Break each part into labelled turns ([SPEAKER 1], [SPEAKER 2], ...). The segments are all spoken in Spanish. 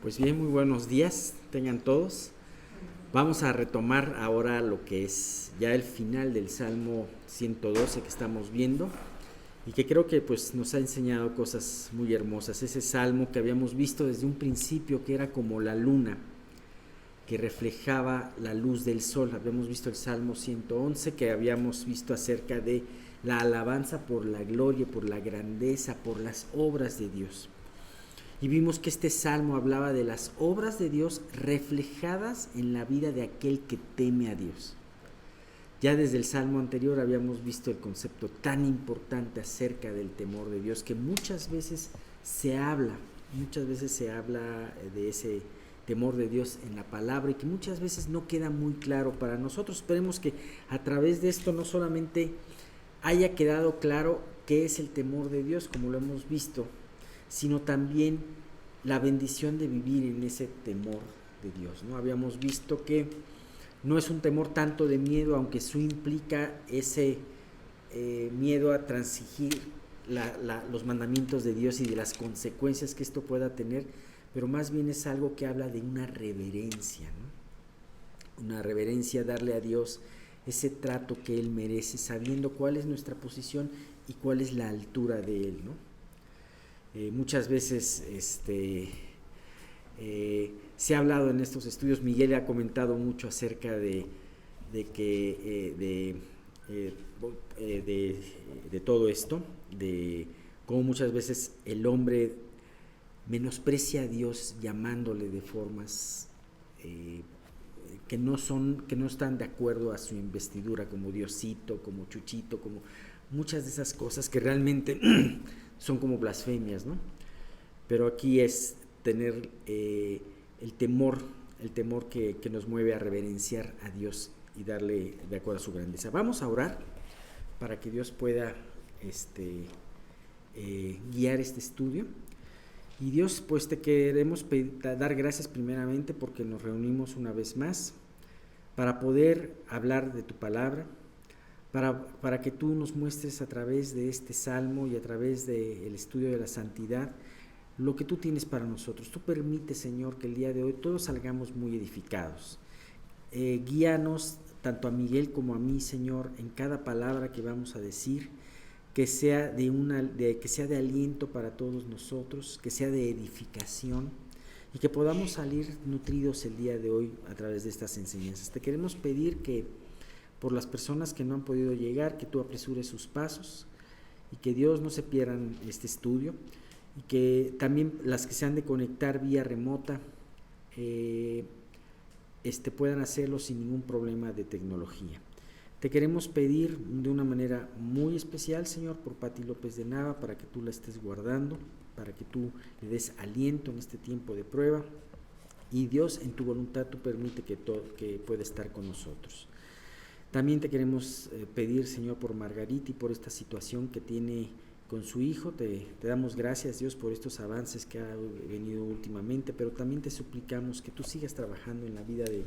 [SPEAKER 1] Pues bien, muy buenos días, tengan todos. Vamos a retomar ahora lo que es ya el final del Salmo 112 que estamos viendo y que creo que pues nos ha enseñado cosas muy hermosas. Ese salmo que habíamos visto desde un principio, que era como la luna que reflejaba la luz del sol. Habíamos visto el Salmo 111, que habíamos visto acerca de la alabanza por la gloria, por la grandeza, por las obras de Dios. Y vimos que este salmo hablaba de las obras de Dios reflejadas en la vida de aquel que teme a Dios. Ya desde el salmo anterior habíamos visto el concepto tan importante acerca del temor de Dios, que muchas veces se habla de ese temor de Dios en la palabra y que muchas veces no queda muy claro para nosotros. Esperemos que a través de esto no solamente haya quedado claro qué es el temor de Dios, como lo hemos visto, sino también la bendición de vivir en ese temor de Dios, ¿no? Habíamos visto que no es un temor tanto de miedo, aunque eso implica ese miedo a transigir los mandamientos de Dios y de las consecuencias que esto pueda tener, pero más bien es algo que habla de una reverencia, ¿no? Una reverencia, darle a Dios ese trato que Él merece, sabiendo cuál es nuestra posición y cuál es la altura de Él, ¿no? Muchas veces se ha hablado en estos estudios, Miguel ha comentado mucho acerca de todo esto, de cómo muchas veces el hombre menosprecia a Dios llamándole de formas que no están de acuerdo a su investidura, como Diosito, como Chuchito, como muchas de esas cosas que realmente son como blasfemias, ¿no? Pero aquí es tener el temor que nos mueve a reverenciar a Dios y darle de acuerdo a su grandeza. Vamos a orar para que Dios pueda guiar este estudio. Y Dios, pues te queremos dar gracias primeramente porque nos reunimos una vez más para poder hablar de tu palabra, para que tú nos muestres a través de este salmo y a través del estudio de la santidad lo que tú tienes para nosotros. Tú permites, Señor, que el día de hoy todos salgamos muy edificados. Guíanos tanto a Miguel como a mí, Señor, en cada palabra que vamos a decir, que sea que sea de aliento para todos nosotros, que sea de edificación y que podamos salir nutridos el día de hoy a través de estas enseñanzas. Te queremos pedir que por las personas que no han podido llegar, que tú apresures sus pasos y que Dios no se pierdan este estudio y que también las que se han de conectar vía remota puedan hacerlo sin ningún problema de tecnología. Te queremos pedir de una manera muy especial, Señor, por Pati López de Nava, para que tú la estés guardando, para que tú le des aliento en este tiempo de prueba y Dios, en tu voluntad, tú permite que pueda estar con nosotros. También te queremos pedir, Señor, por Margarita y por esta situación que tiene con su hijo. Te damos gracias, Dios, por estos avances que ha venido últimamente, pero también te suplicamos que tú sigas trabajando en la vida de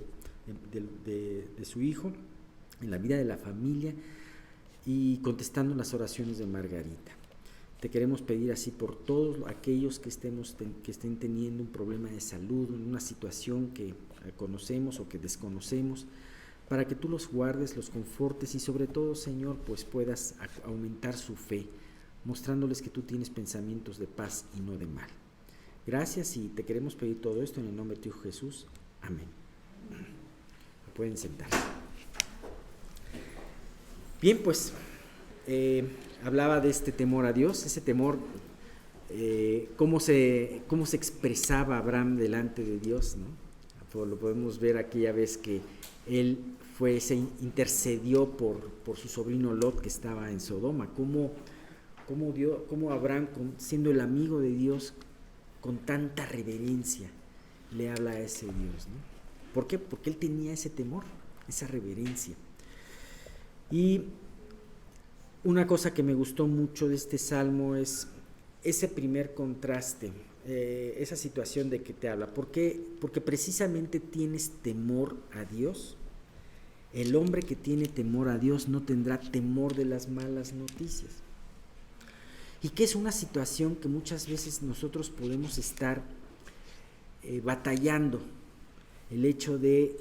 [SPEAKER 1] su hijo, en la vida de la familia y contestando las oraciones de Margarita. Te queremos pedir así por todos aquellos que estén teniendo un problema de salud, en una situación que conocemos o que desconocemos, para que tú los guardes, los confortes y sobre todo, Señor, pues puedas aumentar su fe, mostrándoles que tú tienes pensamientos de paz y no de mal. Gracias y te queremos pedir todo esto en el nombre de tu Hijo Jesús. Amén. Pueden sentarse. Bien, pues hablaba de este temor a Dios, ese temor, cómo se expresaba Abraham delante de Dios, ¿no? Lo podemos ver aquella vez que él se intercedió por su sobrino Lot que estaba en Sodoma, cómo Abraham, siendo el amigo de Dios, con tanta reverencia le habla a ese Dios, ¿no? ¿Por qué? Porque él tenía ese temor, esa reverencia. Y una cosa que me gustó mucho de este salmo es ese primer contraste, esa situación de que te habla. ¿Por qué? Porque precisamente tienes temor a Dios. El hombre que tiene temor a Dios no tendrá temor de las malas noticias. Y que es una situación que muchas veces nosotros podemos estar batallando el hecho de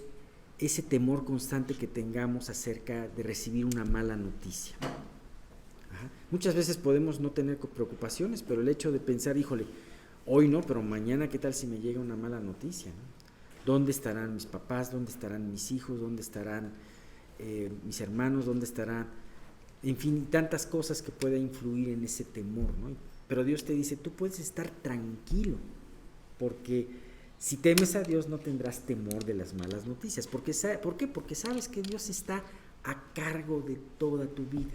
[SPEAKER 1] ese temor constante que tengamos acerca de recibir una mala noticia. Ajá. Muchas veces podemos no tener preocupaciones, pero el hecho de pensar, híjole, hoy no, pero mañana qué tal si me llega una mala noticia, ¿no? ¿Dónde estarán mis papás? ¿Dónde estarán mis hijos? ¿Dónde estarán mis hermanos? ¿Dónde estarán? En fin, tantas cosas que pueden influir en ese temor, ¿no? Pero Dios te dice, tú puedes estar tranquilo, porque si temes a Dios no tendrás temor de las malas noticias. ¿Por qué? Porque sabes que Dios está a cargo de toda tu vida,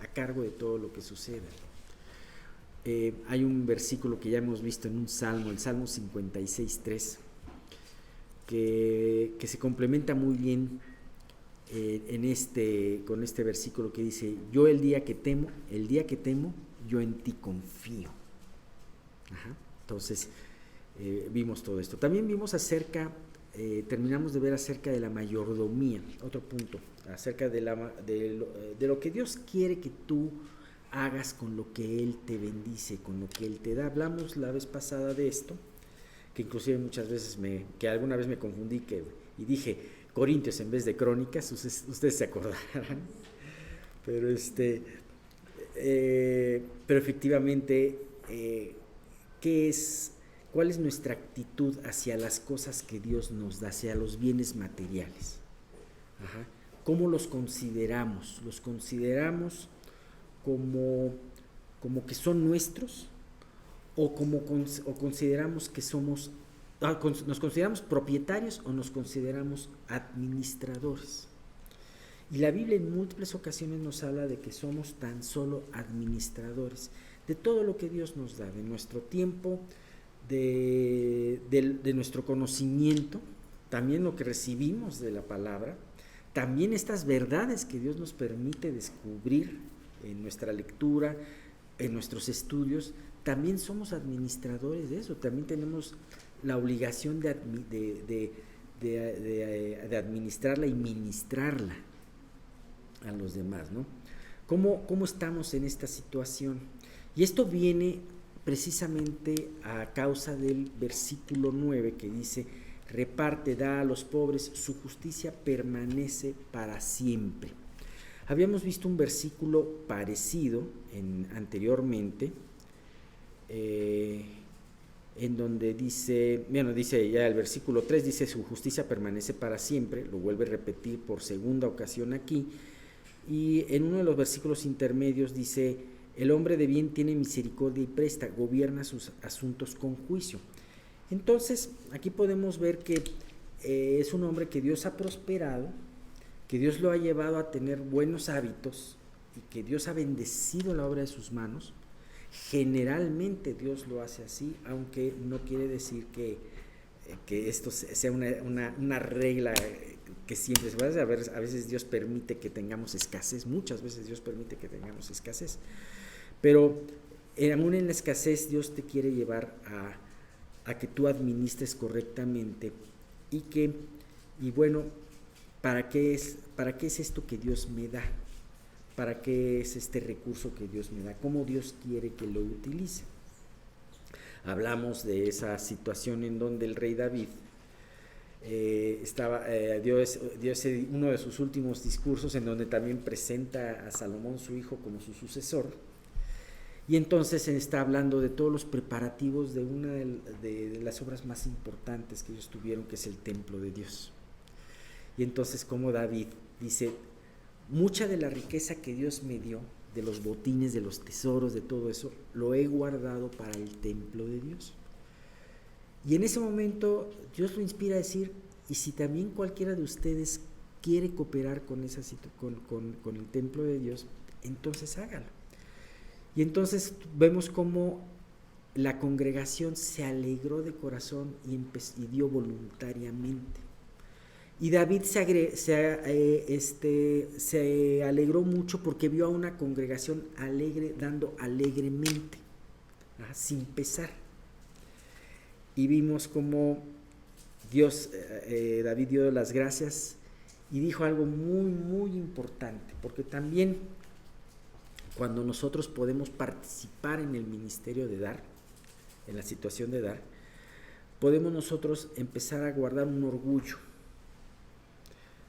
[SPEAKER 1] a cargo de todo lo que suceda. Hay un versículo que ya hemos visto en un salmo, el Salmo 56:3, que se complementa muy bien con este versículo que dice, yo el día que temo, yo en ti confío. Ajá. Entonces, vimos todo esto. También vimos terminamos de ver acerca de la mayordomía, otro punto, acerca de lo que Dios quiere que tú hagas con lo que Él te bendice, con lo que Él te da. Hablamos la vez pasada de esto, que inclusive muchas veces que alguna vez me confundí y dije Corintios en vez de Crónicas, ustedes se acordarán, pero pero efectivamente, ¿cuál es nuestra actitud hacia las cosas que Dios nos da, hacia los bienes materiales? Ajá. ¿Cómo los consideramos? ¿Los consideramos como que son nuestros? ¿O consideramos que nos consideramos propietarios o nos consideramos administradores? Y la Biblia en múltiples ocasiones nos habla de que somos tan solo administradores de todo lo que Dios nos da, de nuestro tiempo, de nuestro conocimiento, también lo que recibimos de la palabra, también estas verdades que Dios nos permite descubrir en nuestra lectura, en nuestros estudios. También somos administradores de eso, también tenemos la obligación de administrarla y ministrarla a los demás, ¿no? ¿Cómo estamos en esta situación? Y esto viene precisamente a causa del versículo 9 que dice, reparte, da a los pobres, su justicia permanece para siempre. Habíamos visto un versículo parecido anteriormente, en donde dice ya el versículo 3, dice su justicia permanece para siempre, lo vuelve a repetir por segunda ocasión aquí, y en uno de los versículos intermedios dice, el hombre de bien tiene misericordia y presta, gobierna sus asuntos con juicio. Entonces, aquí podemos ver que es un hombre que Dios ha prosperado, que Dios lo ha llevado a tener buenos hábitos y que Dios ha bendecido la obra de sus manos. Generalmente Dios lo hace así, aunque no quiere decir que esto sea una regla que siempre se va a ver. A veces Dios permite que tengamos escasez, muchas veces Dios permite que tengamos escasez, pero aún en la escasez Dios te quiere llevar a que tú administres correctamente y bueno, ¿para qué es esto que Dios me da? ¿Para qué es este recurso que Dios me da? ¿Cómo Dios quiere que lo utilice? Hablamos de esa situación en donde el rey David dio uno de sus últimos discursos, en donde también presenta a Salomón, su hijo, como su sucesor, y entonces está hablando de todos los preparativos de una de las obras más importantes que ellos tuvieron, que es el templo de Dios. Y entonces, como David dice, mucha de la riqueza que Dios me dio, de los botines, de los tesoros, de todo eso, lo he guardado para el templo de Dios. Y en ese momento Dios lo inspira a decir, y si también cualquiera de ustedes quiere cooperar con el templo de Dios, entonces hágalo. Y entonces vemos cómo la congregación se alegró de corazón y dio voluntariamente. Y David se alegró mucho porque vio a una congregación alegre, dando alegremente, sin pesar. Y vimos cómo David dio las gracias y dijo algo muy, muy importante, porque también cuando nosotros podemos participar en el ministerio de dar, en la situación de dar, podemos nosotros empezar a guardar un orgullo.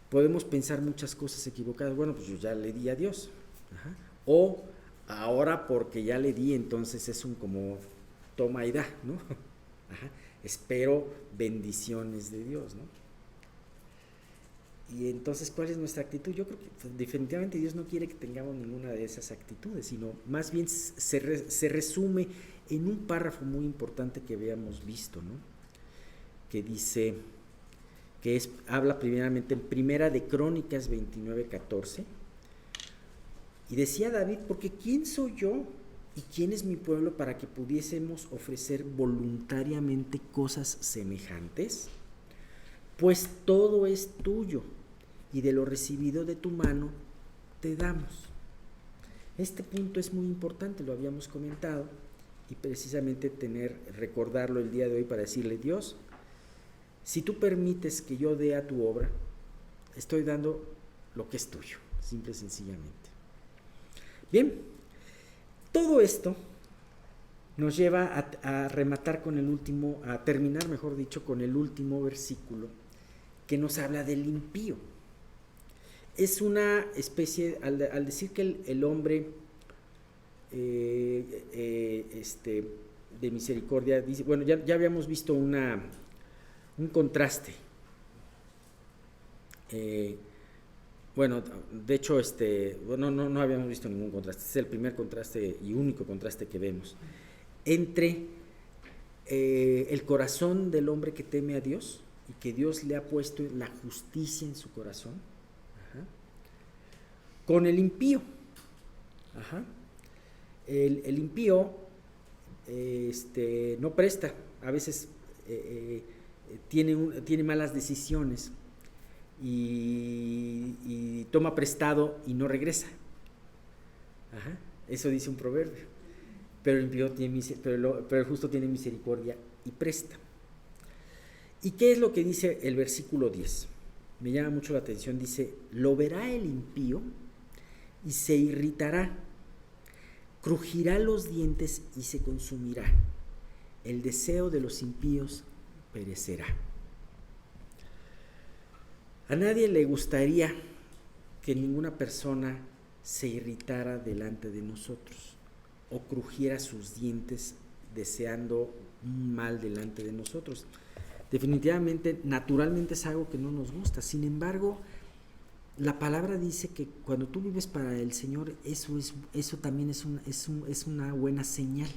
[SPEAKER 1] Podemos pensar muchas cosas equivocadas. Bueno, pues yo ya le di a Dios. Ajá. O ahora porque ya le di, entonces es un como toma y da, ¿no? Ajá. Espero bendiciones de Dios, ¿no? Y entonces, ¿cuál es nuestra actitud? Yo creo que definitivamente Dios no quiere que tengamos ninguna de esas actitudes, sino más bien se resume en un párrafo muy importante que habíamos visto, ¿no? Que dice, habla primeramente en Primera de Crónicas 29:14, y decía David, porque ¿quién soy yo y quién es mi pueblo para que pudiésemos ofrecer voluntariamente cosas semejantes? Pues todo es tuyo, y de lo recibido de tu mano te damos. Este punto es muy importante, lo habíamos comentado, y precisamente recordarlo el día de hoy para decirle, Dios, si tú permites que yo dé a tu obra, estoy dando lo que es tuyo, simple y sencillamente. Bien, todo esto nos lleva a rematar con a terminar, mejor dicho, con el último versículo que nos habla del impío. Es una especie, al decir que el hombre de misericordia, dice, bueno, ya habíamos visto un contraste. Bueno, de hecho, no habíamos visto ningún contraste. Este es el primer contraste y único contraste que vemos entre el corazón del hombre que teme a Dios y que Dios le ha puesto la justicia en su corazón, ajá, con el impío. Ajá. El impío no presta, a veces tiene malas decisiones y toma prestado y no regresa. Ajá. Eso dice un proverbio. Pero el impío pero el justo tiene misericordia y presta. ¿Y qué es lo que dice el versículo 10? Me llama mucho la atención, dice, lo verá el impío y se irritará, crujirá los dientes y se consumirá. El deseo de los impíos perecerá. A nadie le gustaría que ninguna persona se irritara delante de nosotros o crujiera sus dientes deseando un mal delante de nosotros. Definitivamente, naturalmente es algo que no nos gusta. Sin embargo, la palabra dice que cuando tú vives para el Señor, eso también es una buena señal.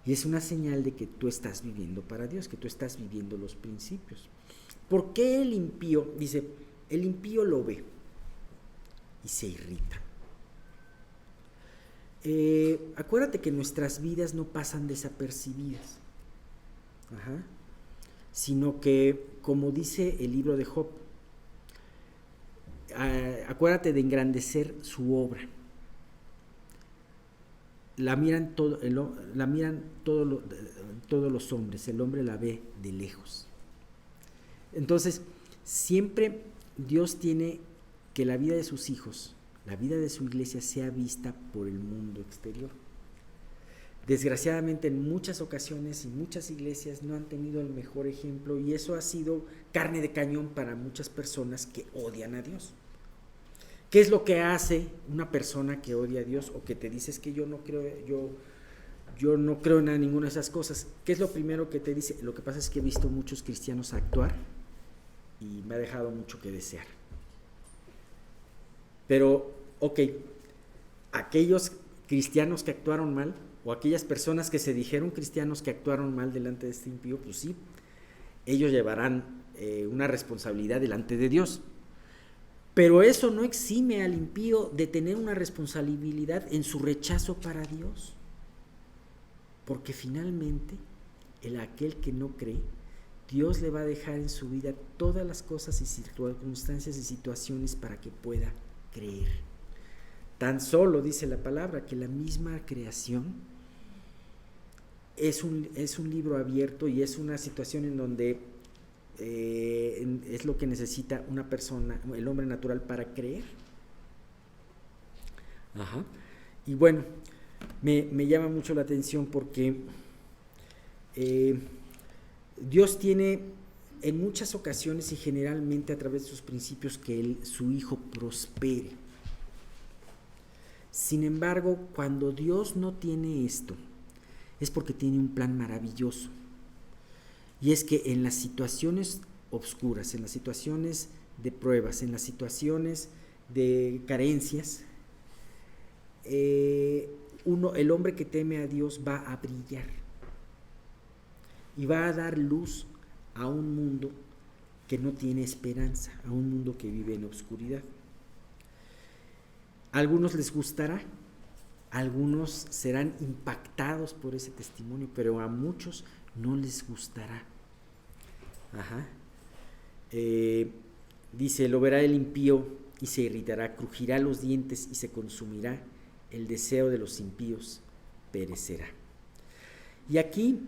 [SPEAKER 1] Y es una señal de que tú estás viviendo para Dios, que tú estás viviendo los principios. ¿Por qué el impío? Dice, el impío lo ve y se irrita. Acuérdate que nuestras vidas no pasan desapercibidas. Ajá. Sino que, como dice el libro de Job, acuérdate de engrandecer su obra. La miran todos los hombres, el hombre la ve de lejos. Entonces, siempre Dios tiene que la vida de sus hijos, la vida de su iglesia sea vista por el mundo exterior. Desgraciadamente en muchas ocasiones y muchas iglesias no han tenido el mejor ejemplo y eso ha sido carne de cañón para muchas personas que odian a Dios. ¿Qué es lo que hace una persona que odia a Dios o que te dices que yo no creo en ninguna de esas cosas? ¿Qué es lo primero que te dice? Lo que pasa es que he visto muchos cristianos actuar y me ha dejado mucho que desear. Pero, aquellos cristianos que actuaron mal, o aquellas personas que se dijeron cristianos que actuaron mal delante de este impío, pues sí, ellos llevarán una responsabilidad delante de Dios. Pero eso no exime al impío de tener una responsabilidad en su rechazo para Dios. Porque finalmente, aquel que no cree, Dios le va a dejar en su vida todas las cosas y circunstancias y situaciones para que pueda creer. Tan solo dice la palabra que la misma creación es un libro abierto y es una situación en donde es lo que necesita una persona, el hombre natural, para creer. Ajá. Y bueno, me llama mucho la atención porque Dios tiene en muchas ocasiones y generalmente a través de sus principios que su hijo prospere. Sin embargo, cuando Dios no tiene esto, es porque tiene un plan maravilloso. Y es que en las situaciones obscuras, en las situaciones de pruebas, en las situaciones de carencias, el hombre que teme a Dios va a brillar y va a dar luz a un mundo que no tiene esperanza, a un mundo que vive en obscuridad. A algunos les gustará, algunos serán impactados por ese testimonio, pero a muchos no les gustará. Dice, lo verá el impío y se irritará, crujirá los dientes y se consumirá, el deseo de los impíos perecerá. Y aquí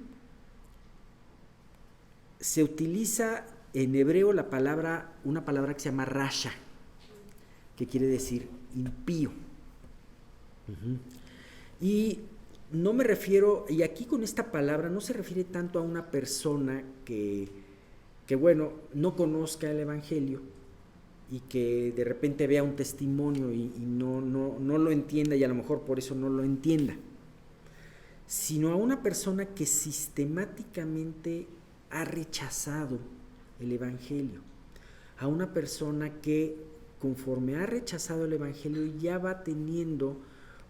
[SPEAKER 1] se utiliza en hebreo una palabra que se llama rasha, que quiere decir impío. Y no me refiero, y aquí con esta palabra no se refiere tanto a una persona que bueno, no conozca el Evangelio y que de repente vea un testimonio y no lo entienda, y a lo mejor por eso no lo entienda, sino a una persona que sistemáticamente ha rechazado el Evangelio, a una persona que conforme ha rechazado el Evangelio ya va teniendo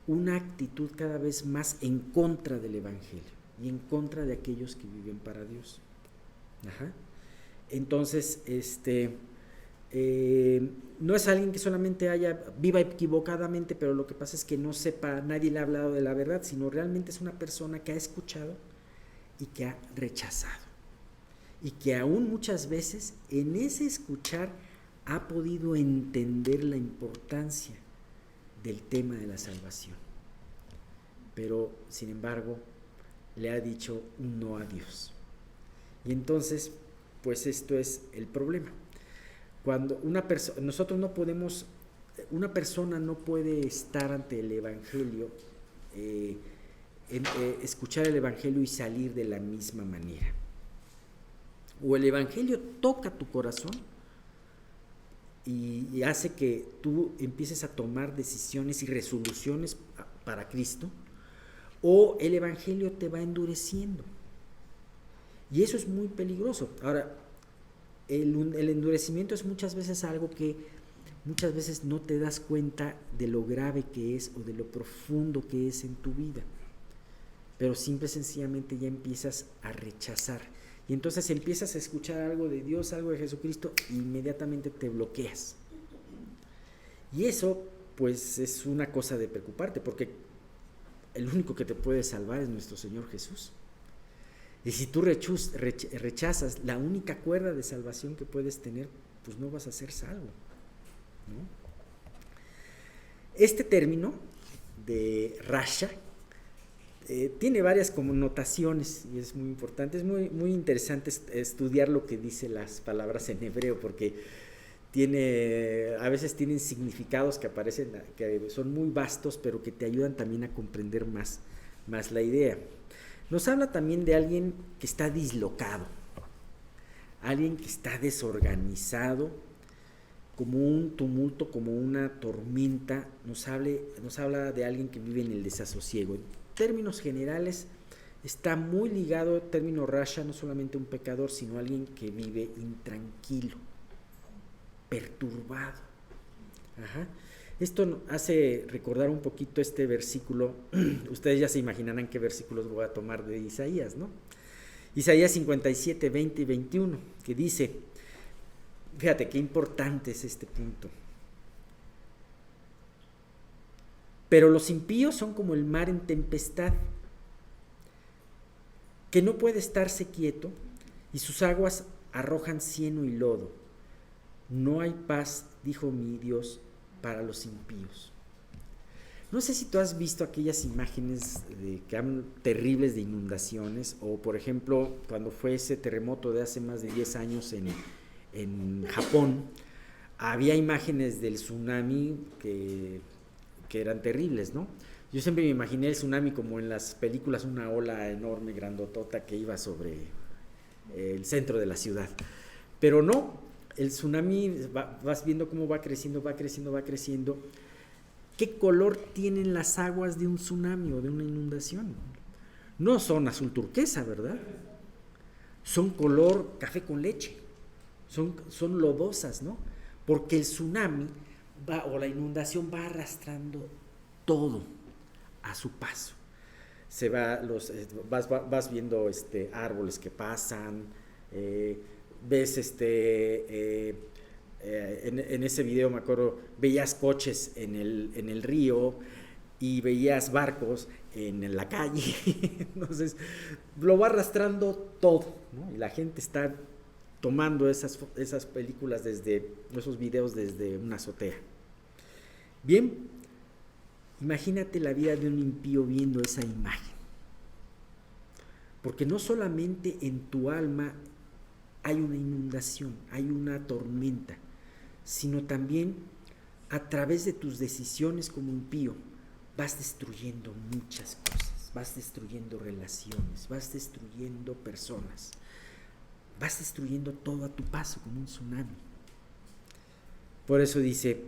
[SPEAKER 1] una actitud cada vez más en contra del Evangelio y en contra de aquellos que viven para Dios. Entonces, no es alguien que solamente viva equivocadamente, pero lo que pasa es que no sepa, nadie le ha hablado de la verdad, sino realmente es una persona que ha escuchado y que ha rechazado. Y que aún muchas veces en ese escuchar ha podido entender la importancia del tema de la salvación. Pero, sin embargo, le ha dicho un no a Dios. Y entonces, pues esto es el problema. Cuando una persona no puede estar ante el Evangelio, escuchar el Evangelio y salir de la misma manera. O el Evangelio toca tu corazón y hace que tú empieces a tomar decisiones y resoluciones para Cristo, o el Evangelio te va endureciendo. Y eso es muy peligroso. Ahora, el endurecimiento es muchas veces algo que muchas veces no te das cuenta de lo grave que es o de lo profundo que es en tu vida, pero simple y sencillamente ya empiezas a rechazar. Y entonces empiezas a escuchar algo de Dios, algo de Jesucristo, e inmediatamente te bloqueas. Y eso, pues, es una cosa de preocuparte, porque el único que te puede salvar es nuestro Señor Jesús. Y si tú rechazas la única cuerda de salvación que puedes tener, pues no vas a ser salvo, ¿no? Este término de rasha tiene varias connotaciones y es muy importante, es muy interesante estudiar lo que dice las palabras en hebreo, porque a veces tienen significados que son muy vastos, pero que te ayudan también a comprender más la idea. Nos habla también de alguien que está dislocado, alguien que está desorganizado, como un tumulto, como una tormenta. Nos habla de alguien que vive en el desasosiego. En términos generales, está muy ligado el término rasha, no solamente un pecador, sino alguien que vive intranquilo, perturbado. Esto hace recordar un poquito este versículo. Ustedes ya se imaginarán qué versículos voy a tomar de Isaías, ¿no? Isaías 57, 20 y 21, que dice, fíjate qué importante es este punto. Pero los impíos son como el mar en tempestad, que no puede estarse quieto, y sus aguas arrojan cieno y lodo. No hay paz, dijo mi Dios, para los impíos. No sé si tú has visto aquellas imágenes terribles de inundaciones, o por ejemplo, cuando fue ese terremoto de hace más de 10 años en Japón, había imágenes del tsunami que eran terribles, ¿no? Yo siempre me imaginé el tsunami como en las películas, una ola enorme, grandotota, que iba sobre el centro de la ciudad. Pero no, el tsunami, vas viendo cómo va creciendo, va creciendo, va creciendo. ¿Qué color tienen las aguas de un tsunami o de una inundación? No son azul turquesa, ¿verdad? Son color café con leche, son lodosas, ¿no? Porque el tsunami o la inundación va arrastrando todo a su paso. Vas viendo árboles que pasan, ves en ese video me acuerdo, veías coches en el río y veías barcos en la calle. Entonces lo va arrastrando todo, ¿no? Y la gente está tomando esas películas esos videos desde una azotea. Bien, imagínate la vida de un impío viendo esa imagen, porque no solamente en tu alma hay una inundación, hay una tormenta, sino también a través de tus decisiones como impío vas destruyendo muchas cosas, vas destruyendo relaciones, vas destruyendo personas, vas destruyendo todo a tu paso como un tsunami. Por eso dice,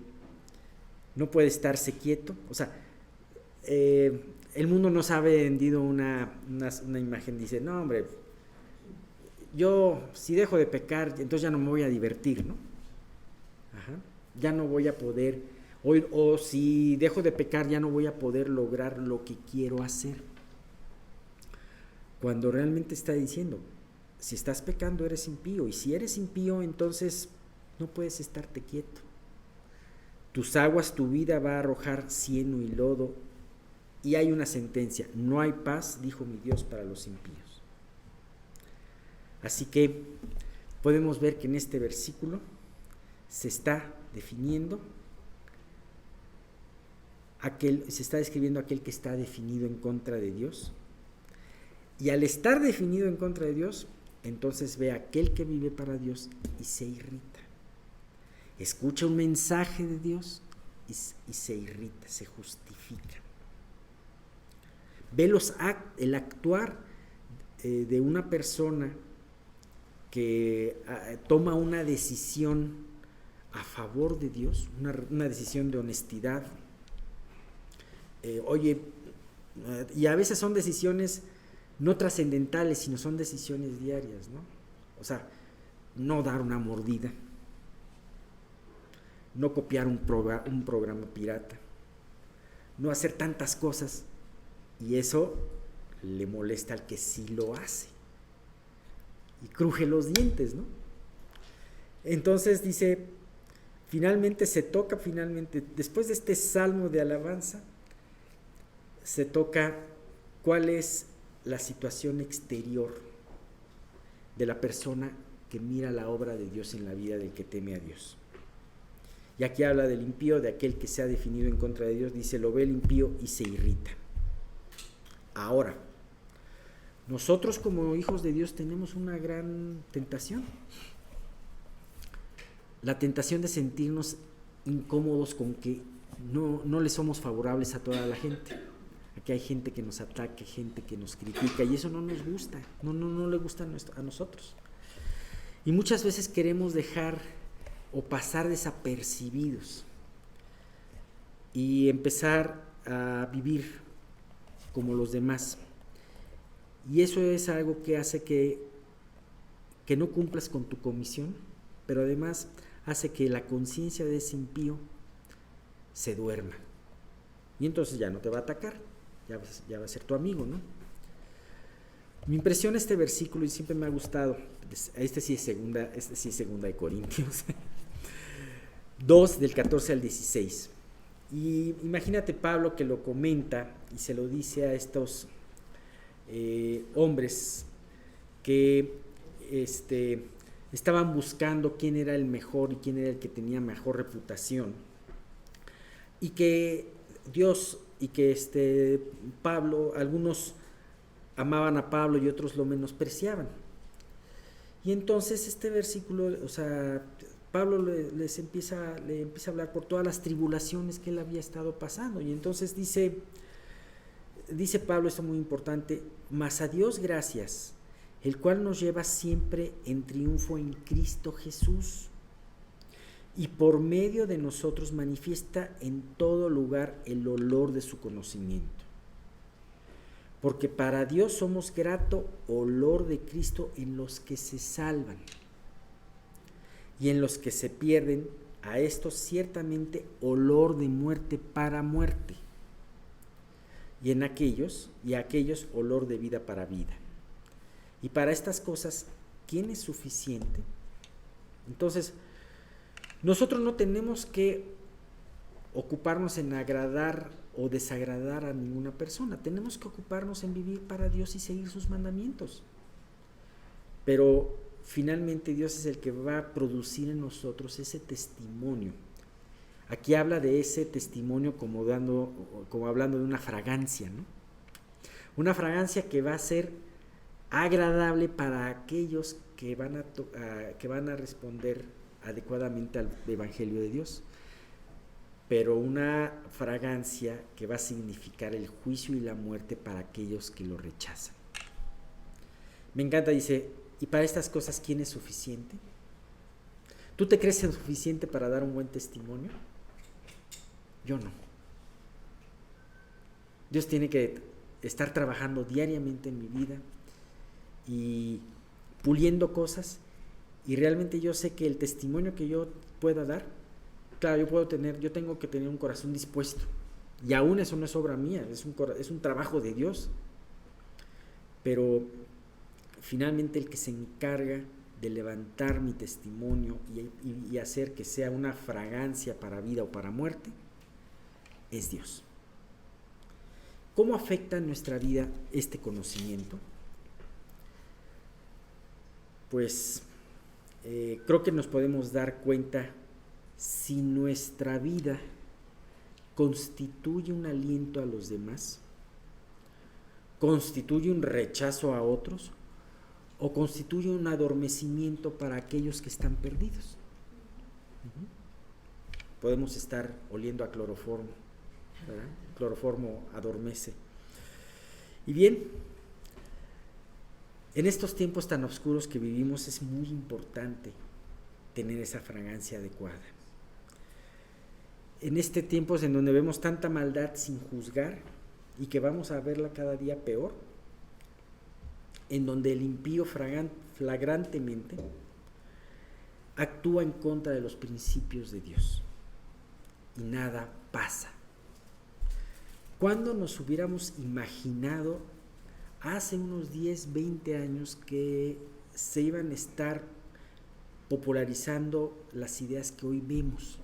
[SPEAKER 1] no puede estarse quieto. O sea, el mundo nos ha vendido una imagen, dice, no hombre, yo si dejo de pecar, entonces ya no me voy a divertir, ¿no? Ajá. Ya no voy a poder, o si dejo de pecar ya no voy a poder lograr lo que quiero hacer. Cuando realmente está diciendo, si estás pecando eres impío, y si eres impío entonces no puedes estarte quieto. Tus aguas, tu vida va a arrojar cieno y lodo, y hay una sentencia, no hay paz, dijo mi Dios, para los impíos. Así que podemos ver que en este versículo se está definiendo se está describiendo aquel que está definido en contra de Dios, y al estar definido en contra de Dios, entonces ve a aquel que vive para Dios y se irrita. Escucha un mensaje de Dios y se irrita, se justifica. Ve el actuar de una persona que toma una decisión a favor de Dios, una decisión de honestidad. Y a veces son decisiones no trascendentales, sino son decisiones diarias, ¿no? O sea, no dar una mordida, no copiar un programa pirata, no hacer tantas cosas, y eso le molesta al que sí lo hace y cruje los dientes, ¿no? Entonces dice, finalmente después de este salmo de alabanza, se toca cuál es la situación exterior de la persona que mira la obra de Dios en la vida del que teme a Dios. Y aquí habla del impío, de aquel que se ha definido en contra de Dios. Dice, lo ve el impío y se irrita. Ahora, nosotros como hijos de Dios tenemos una gran tentación. La tentación de sentirnos incómodos con que no le somos favorables a toda la gente. Aquí hay gente que nos ataca, gente que nos critica, y eso no nos gusta, no le gusta a nosotros. Y muchas veces queremos dejar o pasar desapercibidos y empezar a vivir como los demás. Y eso es algo que hace que no cumplas con tu comisión, pero además hace que la conciencia de ese impío se duerma. Y entonces ya no te va a atacar, ya va a ser tu amigo, ¿no? Me impresiona este versículo y siempre me ha gustado. Este sí es segunda de Corintios 2, del 14 al 16. Y imagínate Pablo que lo comenta y se lo dice a estos hombres que estaban buscando quién era el mejor y quién era el que tenía mejor reputación, y que Dios y que Pablo, algunos amaban a Pablo y otros lo menospreciaban. Y entonces este versículo, o sea, Pablo le empieza a hablar por todas las tribulaciones que él había estado pasando, y entonces dice Pablo, esto muy importante, mas a Dios gracias, el cual nos lleva siempre en triunfo en Cristo Jesús, y por medio de nosotros manifiesta en todo lugar el olor de su conocimiento. Porque para Dios somos grato olor de Cristo en los que se salvan, y en los que se pierden, a estos ciertamente olor de muerte para muerte, y a aquellos olor de vida para vida. Y para estas cosas, ¿quién es suficiente? Entonces, nosotros no tenemos que ocuparnos en agradar o desagradar a ninguna persona. Tenemos que ocuparnos en vivir para Dios y seguir sus mandamientos. Pero finalmente Dios es el que va a producir en nosotros ese testimonio. Aquí habla de ese testimonio como hablando de una fragancia, ¿no? Una fragancia que va a ser agradable para aquellos que van a responder adecuadamente al Evangelio de Dios, pero una fragancia que va a significar el juicio y la muerte para aquellos que lo rechazan. Me encanta, dice, ¿y para estas cosas quién es suficiente? ¿Tú te crees suficiente para dar un buen testimonio? Yo no. Dios tiene que estar trabajando diariamente en mi vida y puliendo cosas, y realmente yo sé que el testimonio que yo pueda dar, claro, yo tengo que tener un corazón dispuesto, y aún eso no es obra mía, es un trabajo de Dios, pero finalmente el que se encarga de levantar mi testimonio y hacer que sea una fragancia para vida o para muerte es Dios. ¿Cómo afecta en nuestra vida este conocimiento? Pues creo que nos podemos dar cuenta si nuestra vida constituye un aliento a los demás, constituye un rechazo a otros, o constituye un adormecimiento para aquellos que están perdidos. Podemos estar oliendo a cloroformo, ¿verdad? Cloroformo adormece. Y bien, en estos tiempos tan oscuros que vivimos es muy importante tener esa fragancia adecuada. En este tiempo en donde vemos tanta maldad sin juzgar y que vamos a verla cada día peor, en donde el impío flagrantemente actúa en contra de los principios de Dios y nada pasa. ¿Cuándo nos hubiéramos imaginado hace unos 10, 20 años que se iban a estar popularizando las ideas que hoy vemos?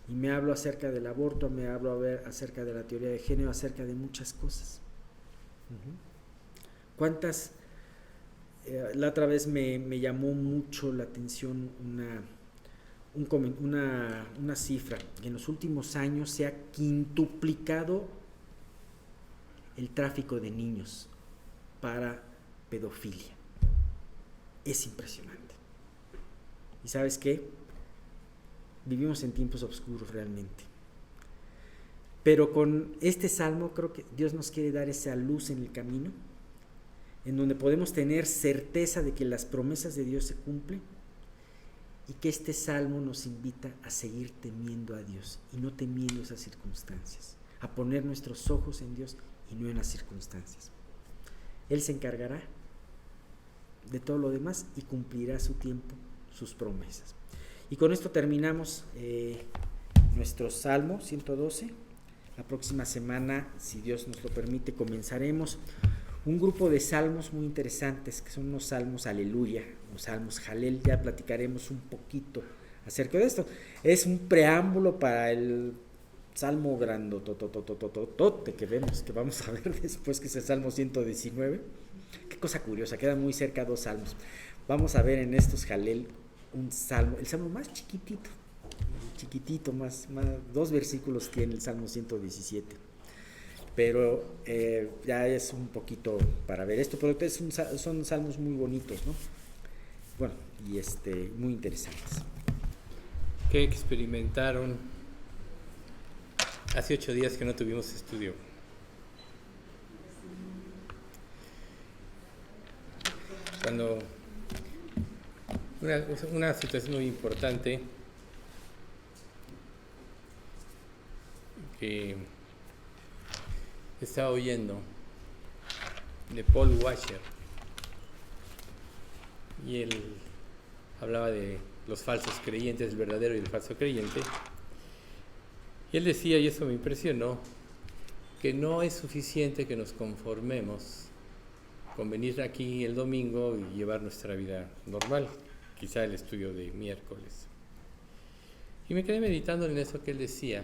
[SPEAKER 1] Y me hablo acerca del aborto, me hablo acerca de la teoría de género, acerca de muchas cosas. ¿Cuántas? La otra vez me llamó mucho la atención una cifra, que en los últimos años se ha quintuplicado el tráfico de niños para pedofilia. Es impresionante. ¿Y sabes qué? Vivimos en tiempos oscuros realmente. Pero con este salmo creo que Dios nos quiere dar esa luz en el camino, en donde podemos tener certeza de que las promesas de Dios se cumplen, y que este salmo nos invita a seguir temiendo a Dios y no temiendo esas circunstancias, a poner nuestros ojos en Dios y no en las circunstancias. Él se encargará de todo lo demás y cumplirá a su tiempo sus promesas. Y con esto terminamos nuestro Salmo 112. La próxima semana, si Dios nos lo permite, comenzaremos un grupo de salmos muy interesantes, que son unos salmos aleluya, o salmos jalel. Ya platicaremos un poquito acerca de esto. Es un preámbulo para el salmo grandotototototote que vamos a ver después, que es el Salmo 119. Qué cosa curiosa, quedan muy cerca dos salmos. Vamos a ver en estos jalel un salmo, el salmo más chiquitito, más 2 versículos tiene el Salmo 117. Pero ya es un poquito para ver esto, pero son salmos muy bonitos, ¿no? Bueno, y muy interesantes.
[SPEAKER 2] ¿Qué experimentaron? Hace 8 días que no tuvimos estudio. cuando una situación muy importante que estaba oyendo de Paul Washer, y él hablaba de los falsos creyentes, el verdadero y el falso creyente, y él decía, y eso me impresionó, que no es suficiente que nos conformemos con venir aquí el domingo y llevar nuestra vida normal, quizá el estudio de miércoles. Y me quedé meditando en eso que él decía,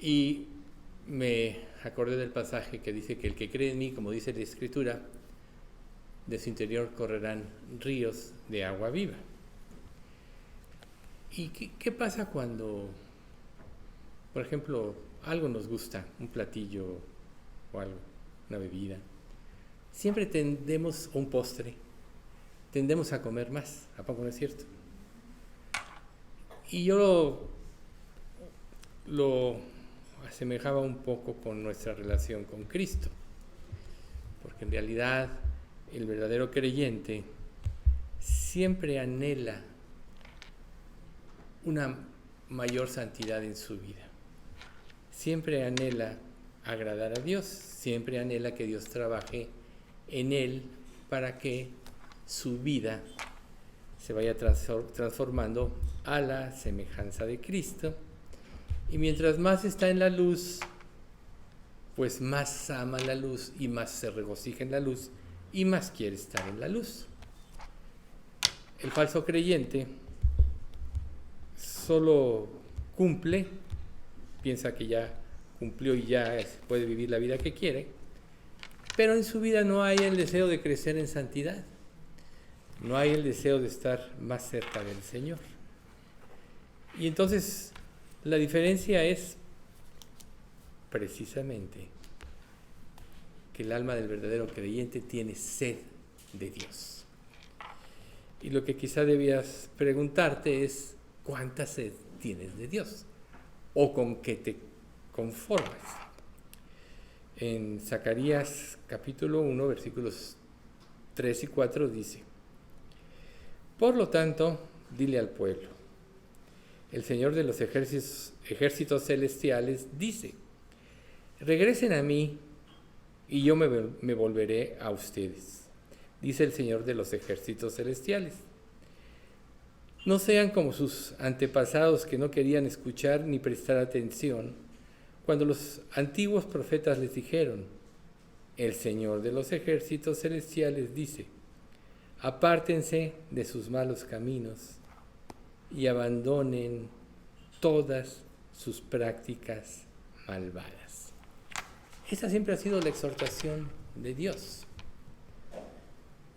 [SPEAKER 2] y me acordé del pasaje que dice que el que cree en mí, como dice la Escritura, de su interior correrán ríos de agua viva. ¿Y qué pasa cuando, por ejemplo, algo nos gusta, un platillo o algo, una bebida? Siempre tendemos, o un postre, tendemos a comer más, ¿a poco no es cierto? Y yo lo asemejaba un poco con nuestra relación con Cristo, porque en realidad el verdadero creyente siempre anhela una mayor santidad en su vida, siempre anhela agradar a Dios, siempre anhela que Dios trabaje en él para que su vida se vaya transformando a la semejanza de Cristo. Y mientras más está en la luz, pues más ama la luz y más se regocija en la luz y más quiere estar en la luz. El falso creyente solo cumple, piensa que ya cumplió y ya puede vivir la vida que quiere, pero en su vida no hay el deseo de crecer en santidad, no hay el deseo de estar más cerca del Señor. Y entonces la diferencia es precisamente que el alma del verdadero creyente tiene sed de Dios. Y lo que quizá debías preguntarte es, ¿cuánta sed tienes de Dios? ¿O con qué te conformas? En Zacarías capítulo 1, versículos 3 y 4 dice: por lo tanto, dile al pueblo, el Señor de los ejércitos celestiales dice, regresen a mí y yo me volveré a ustedes, dice el Señor de los ejércitos celestiales. No sean como sus antepasados que no querían escuchar ni prestar atención cuando los antiguos profetas les dijeron, el Señor de los ejércitos celestiales dice, apártense de sus malos caminos y abandonen todas sus prácticas malvadas. Esa siempre ha sido la exhortación de Dios.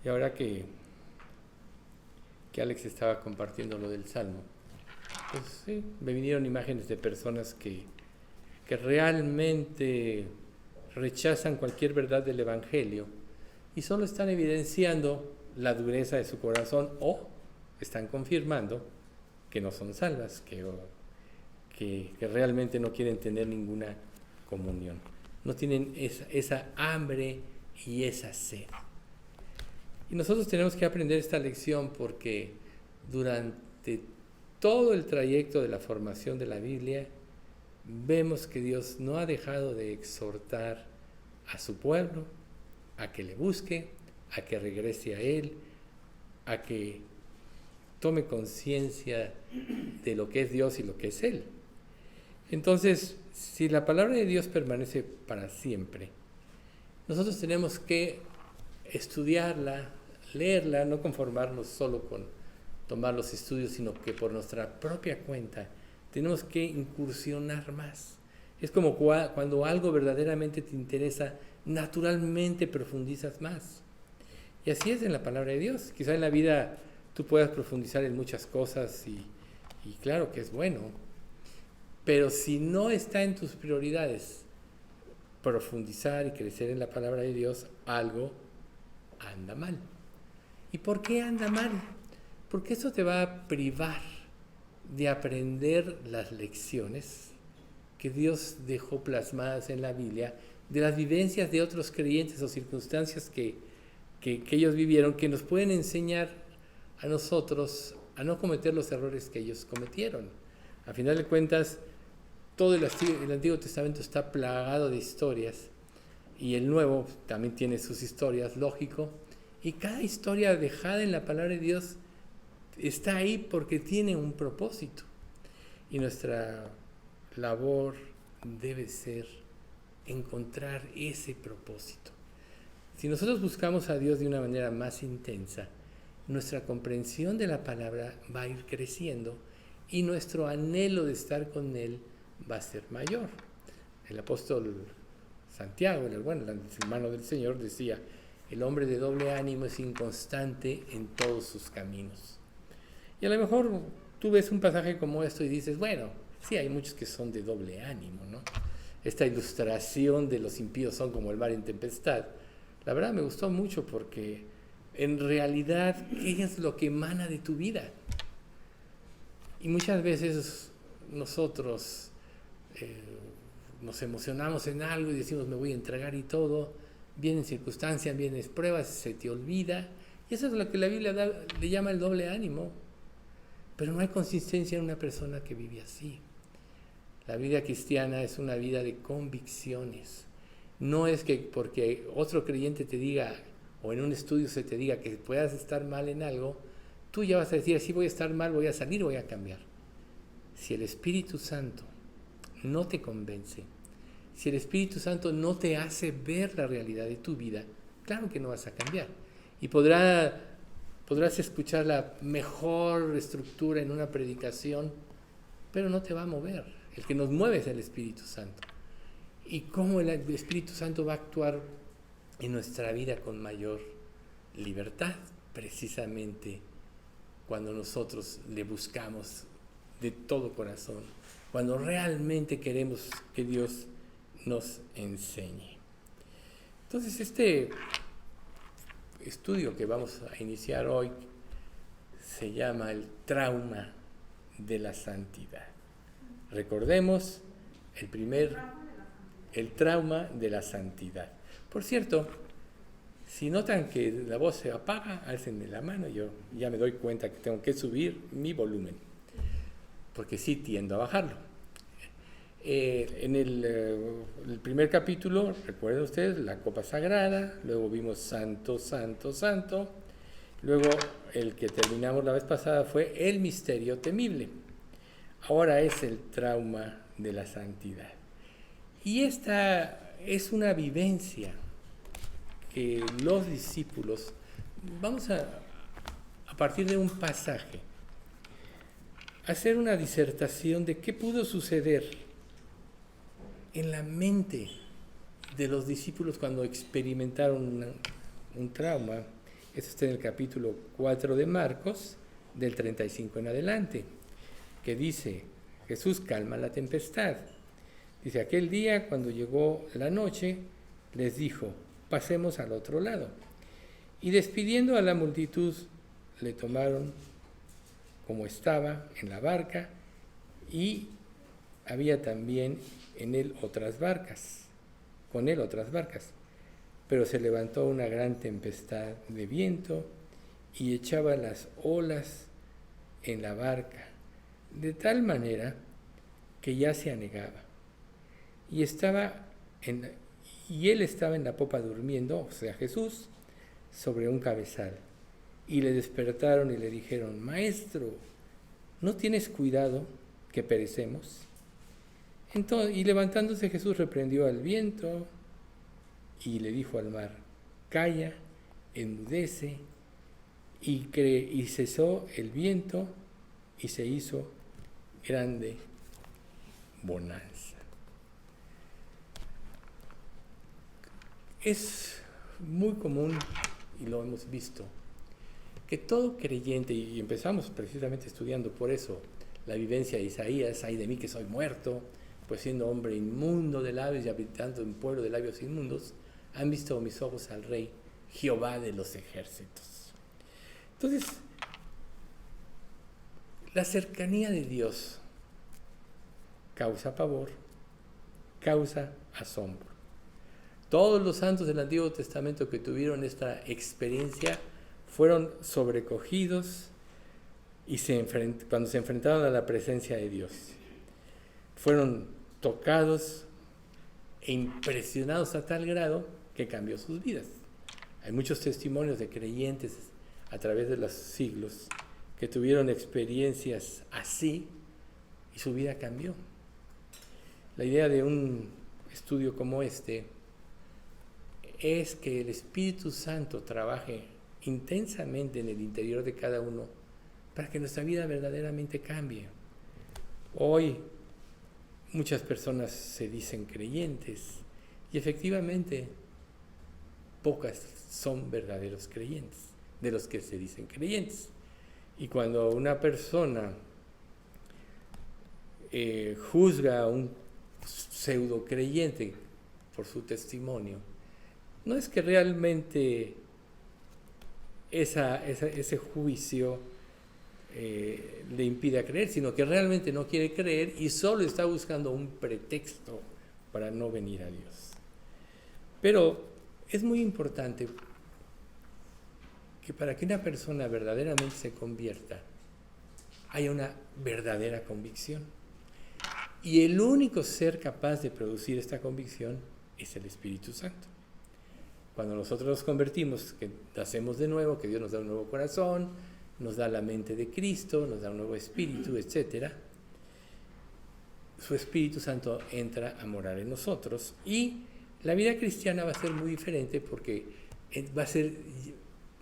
[SPEAKER 2] Y ahora que Alex estaba compartiendo lo del Salmo, pues sí, me vinieron imágenes de personas que realmente rechazan cualquier verdad del Evangelio y solo están evidenciando la dureza de su corazón o están confirmando que no son salvas, que realmente no quieren tener ninguna comunión. No tienen esa hambre y esa sed. Y nosotros tenemos que aprender esta lección porque durante todo el trayecto de la formación de la Biblia vemos que Dios no ha dejado de exhortar a su pueblo a que le busque, a que regrese a Él, a que tome conciencia de lo que es Dios y lo que es Él. Entonces, si la palabra de Dios permanece para siempre, nosotros tenemos que estudiarla, leerla, no conformarnos solo con tomar los estudios, sino que por nuestra propia cuenta tenemos que incursionar más. Es como cuando algo verdaderamente te interesa, naturalmente profundizas más. Y así es en la palabra de Dios. Quizá en la vida tú puedas profundizar en muchas cosas y claro que es bueno, pero si no está en tus prioridades profundizar y crecer en la palabra de Dios, algo anda mal. ¿Y por qué anda mal? Porque eso te va a privar de aprender las lecciones que Dios dejó plasmadas en la Biblia, de las vivencias de otros creyentes o circunstancias que que ellos vivieron, que nos pueden enseñar a nosotros a no cometer los errores que ellos cometieron. A final de cuentas, todo el Antiguo Testamento está plagado de historias, y el Nuevo también tiene sus historias, lógico, y cada historia dejada en la palabra de Dios está ahí porque tiene un propósito. Y nuestra labor debe ser encontrar ese propósito. Si nosotros buscamos a Dios de una manera más intensa, nuestra comprensión de la palabra va a ir creciendo y nuestro anhelo de estar con Él va a ser mayor. El apóstol Santiago, el hermano del Señor, decía: el hombre de doble ánimo es inconstante en todos sus caminos. Y a lo mejor tú ves un pasaje como esto y dices, bueno, sí, hay muchos que son de doble ánimo, ¿no? Esta ilustración de los impíos son como el mar en tempestad, la verdad me gustó mucho, porque en realidad, ¿qué es lo que emana de tu vida? Y muchas veces nosotros nos emocionamos en algo y decimos, me voy a entregar y todo, vienen circunstancias, vienen pruebas, se te olvida, y eso es lo que la Biblia le llama el doble ánimo. Pero no hay consistencia en una persona que vive así. La vida cristiana es una vida de convicciones. No es que porque otro creyente te diga, o en un estudio se te diga que puedas estar mal en algo, tú ya vas a decir, sí, voy a estar mal, voy a salir, voy a cambiar. Si el Espíritu Santo no te convence, si el Espíritu Santo no te hace ver la realidad de tu vida, claro que no vas a cambiar. Y podrás escuchar la mejor estructura en una predicación, pero no te va a mover. El que nos mueve es el Espíritu Santo. Y cómo el Espíritu Santo va a actuar en nuestra vida con mayor libertad, precisamente cuando nosotros le buscamos de todo corazón, cuando realmente queremos que Dios nos enseñe. Entonces, este estudio que vamos a iniciar hoy se llama el trauma de la santidad. Recordemos el trauma de la santidad. Por cierto, si notan que la voz se apaga, álcenme la mano, yo ya me doy cuenta que tengo que subir mi volumen, porque sí tiendo a bajarlo. En el primer capítulo, recuerden ustedes, la copa sagrada, luego vimos santo, santo, santo, luego el que terminamos la vez pasada fue el misterio temible. Ahora es el trauma de la santidad. Y esta es una vivencia que los discípulos, vamos a partir de un pasaje, hacer una disertación de qué pudo suceder en la mente de los discípulos cuando experimentaron un trauma. Esto está en el capítulo 4 de Marcos, del 35 en adelante, que dice: Jesús calma la tempestad. Dice: aquel día, cuando llegó la noche, les dijo, pasemos al otro lado. Y despidiendo a la multitud, le tomaron como estaba en la barca, y había también en él otras barcas, con él otras barcas. Pero se levantó una gran tempestad de viento y echaba las olas en la barca, de tal manera que ya se anegaba. Y él estaba en la popa durmiendo, o sea, Jesús, sobre un cabezal. Y le despertaron y le dijeron: Maestro, ¿no tienes cuidado que perecemos? Entonces, y levantándose Jesús reprendió al viento y le dijo al mar: Calla, enmudece. Y cesó el viento y se hizo grande bonanza. Es muy común, y lo hemos visto, que todo creyente, y empezamos precisamente estudiando por eso la vivencia de Isaías: ay de mí que soy muerto, pues siendo hombre inmundo de labios y habitando en pueblo de labios inmundos, han visto mis ojos al Rey, Jehová de los ejércitos. Entonces, la cercanía de Dios causa pavor, causa asombro. Todos los santos del Antiguo Testamento que tuvieron esta experiencia fueron sobrecogidos y cuando se enfrentaron a la presencia de Dios. Fueron tocados e impresionados a tal grado que cambió sus vidas. Hay muchos testimonios de creyentes a través de los siglos que tuvieron experiencias así y su vida cambió. La idea de un estudio como este es que el Espíritu Santo trabaje intensamente en el interior de cada uno para que nuestra vida verdaderamente cambie. Hoy muchas personas se dicen creyentes y efectivamente pocas son verdaderos creyentes de los que se dicen creyentes. Y cuando una persona juzga a un pseudo creyente por su testimonio, no es que realmente ese juicio le impida creer, sino que realmente no quiere creer y solo está buscando un pretexto para no venir a Dios. Pero es muy importante que para que una persona verdaderamente se convierta, haya una verdadera convicción. Y el único ser capaz de producir esta convicción es el Espíritu Santo. Cuando nosotros nos convertimos, que nacemos de nuevo, que Dios nos da un nuevo corazón, nos da la mente de Cristo, nos da un nuevo espíritu, etc., su Espíritu Santo entra a morar en nosotros y la vida cristiana va a ser muy diferente porque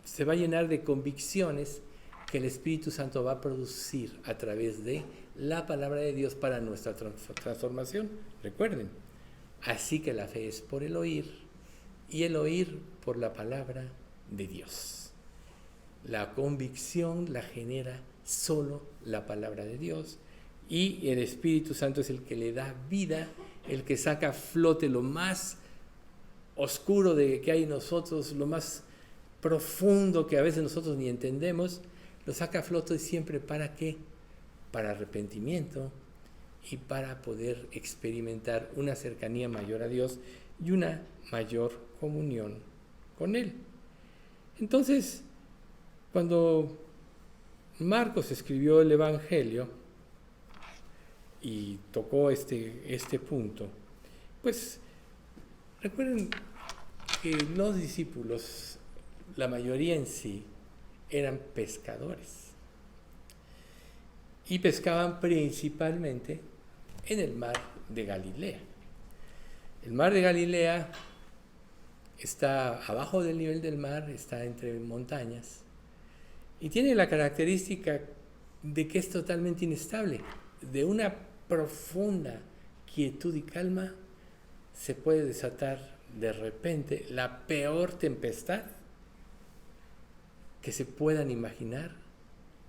[SPEAKER 2] se va a llenar de convicciones que el Espíritu Santo va a producir a través de la palabra de Dios para nuestra transformación. Recuerden, así que la fe es por el oír y el oír por la palabra de Dios. La convicción la genera solo la palabra de Dios y el Espíritu Santo es el que le da vida, el que saca a flote lo más oscuro que hay en nosotros, lo más profundo que a veces nosotros ni entendemos, lo saca a flote siempre. ¿Para qué? Para arrepentimiento y para poder experimentar una cercanía mayor a Dios y una mayor comunión con Él. Entonces, cuando Marcos escribió el Evangelio y tocó este punto, pues recuerden que los discípulos, la mayoría en sí, eran pescadores y pescaban principalmente en el mar de Galilea. El mar de Galilea está abajo del nivel del mar, está entre montañas y tiene la característica de que es totalmente inestable. De una profunda quietud y calma se puede desatar de repente la peor tempestad que se puedan imaginar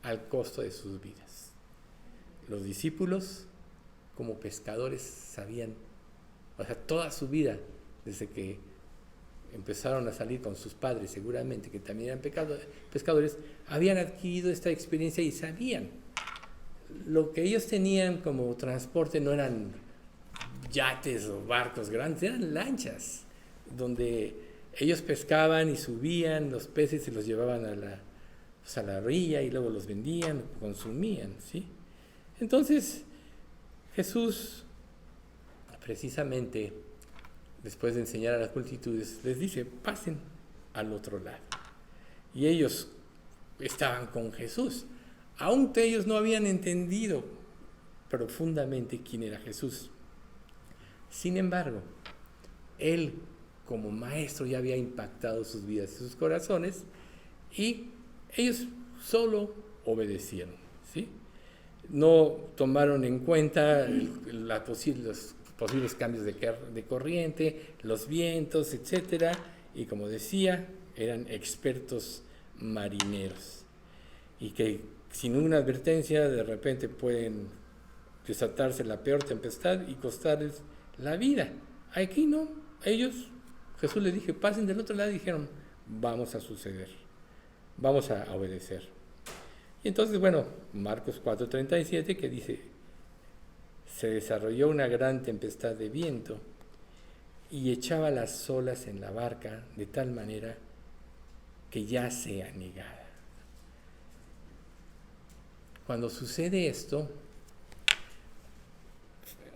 [SPEAKER 2] al costo de sus vidas. Los discípulos, como pescadores, sabían, toda su vida, desde que empezaron a salir con sus padres, seguramente, que también eran pescadores, habían adquirido esta experiencia y sabían. Lo que ellos tenían como transporte no eran yates o barcos grandes, eran lanchas, donde ellos pescaban y subían los peces y los llevaban a la orilla y luego los vendían, consumían, ¿sí? Entonces, Jesús, precisamente, después de enseñar a las multitudes, les dice, pasen al otro lado. Y ellos estaban con Jesús. Aún ellos no habían entendido profundamente quién era Jesús. Sin embargo, Él, como maestro, ya había impactado sus vidas y sus corazones, y ellos solo obedecieron, ¿sí? No tomaron en cuenta los posibles cambios de corriente, los vientos, etc. Y como decía, eran expertos marineros. Y que sin una advertencia de repente pueden desatarse la peor tempestad y costarles la vida. Aquí no, Jesús les dije, pasen del otro lado, y dijeron, vamos a suceder, vamos a obedecer. Y entonces, Marcos 4:37, que dice, se desarrolló una gran tempestad de viento y echaba las olas en la barca de tal manera que ya se anegara. Cuando sucede esto,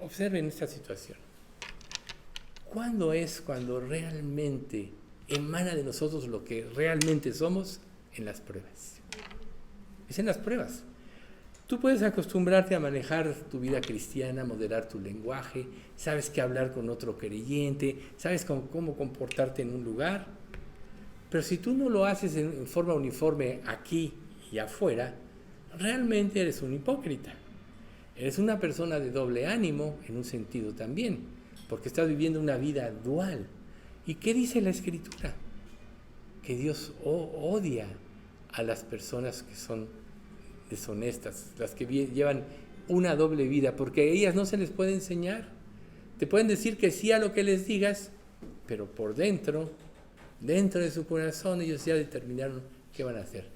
[SPEAKER 2] observen esta situación. ¿Cuándo es cuando realmente emana de nosotros lo que realmente somos? En las pruebas. Es en las pruebas. Tú puedes acostumbrarte a manejar tu vida cristiana, moderar tu lenguaje, sabes qué hablar con otro creyente, sabes cómo comportarte en un lugar, pero si tú no lo haces en forma uniforme aquí y afuera, realmente eres un hipócrita. Eres una persona de doble ánimo en un sentido también, porque estás viviendo una vida dual. ¿Y qué dice la Escritura? Que Dios odia a las personas que son deshonestas, las que llevan una doble vida, porque a ellas no se les puede enseñar. Te pueden decir que sí a lo que les digas, pero por dentro de su corazón, ellos ya determinaron qué van a hacer.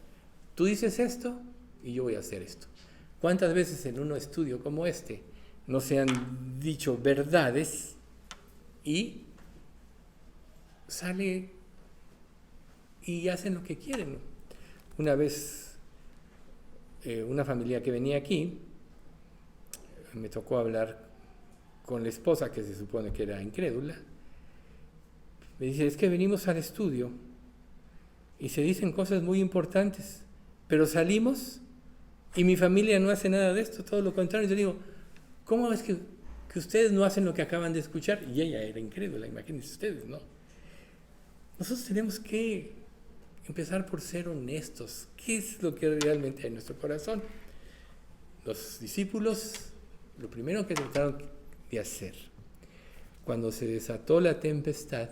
[SPEAKER 2] Tú dices esto y yo voy a hacer esto. ¿Cuántas veces en un estudio como este no se han dicho verdades y sale y hacen lo que quieren? Una vez una familia que venía aquí, me tocó hablar con la esposa, que se supone que era incrédula. Me dice, es que venimos al estudio y se dicen cosas muy importantes, pero salimos y mi familia no hace nada de esto, todo lo contrario. Yo digo, ¿cómo es que ustedes no hacen lo que acaban de escuchar? Y ella era incrédula, imagínense ustedes, ¿no? Nosotros tenemos que empezar por ser honestos. ¿Qué es lo que realmente hay en nuestro corazón? Los discípulos, lo primero que trataron de hacer cuando se desató la tempestad,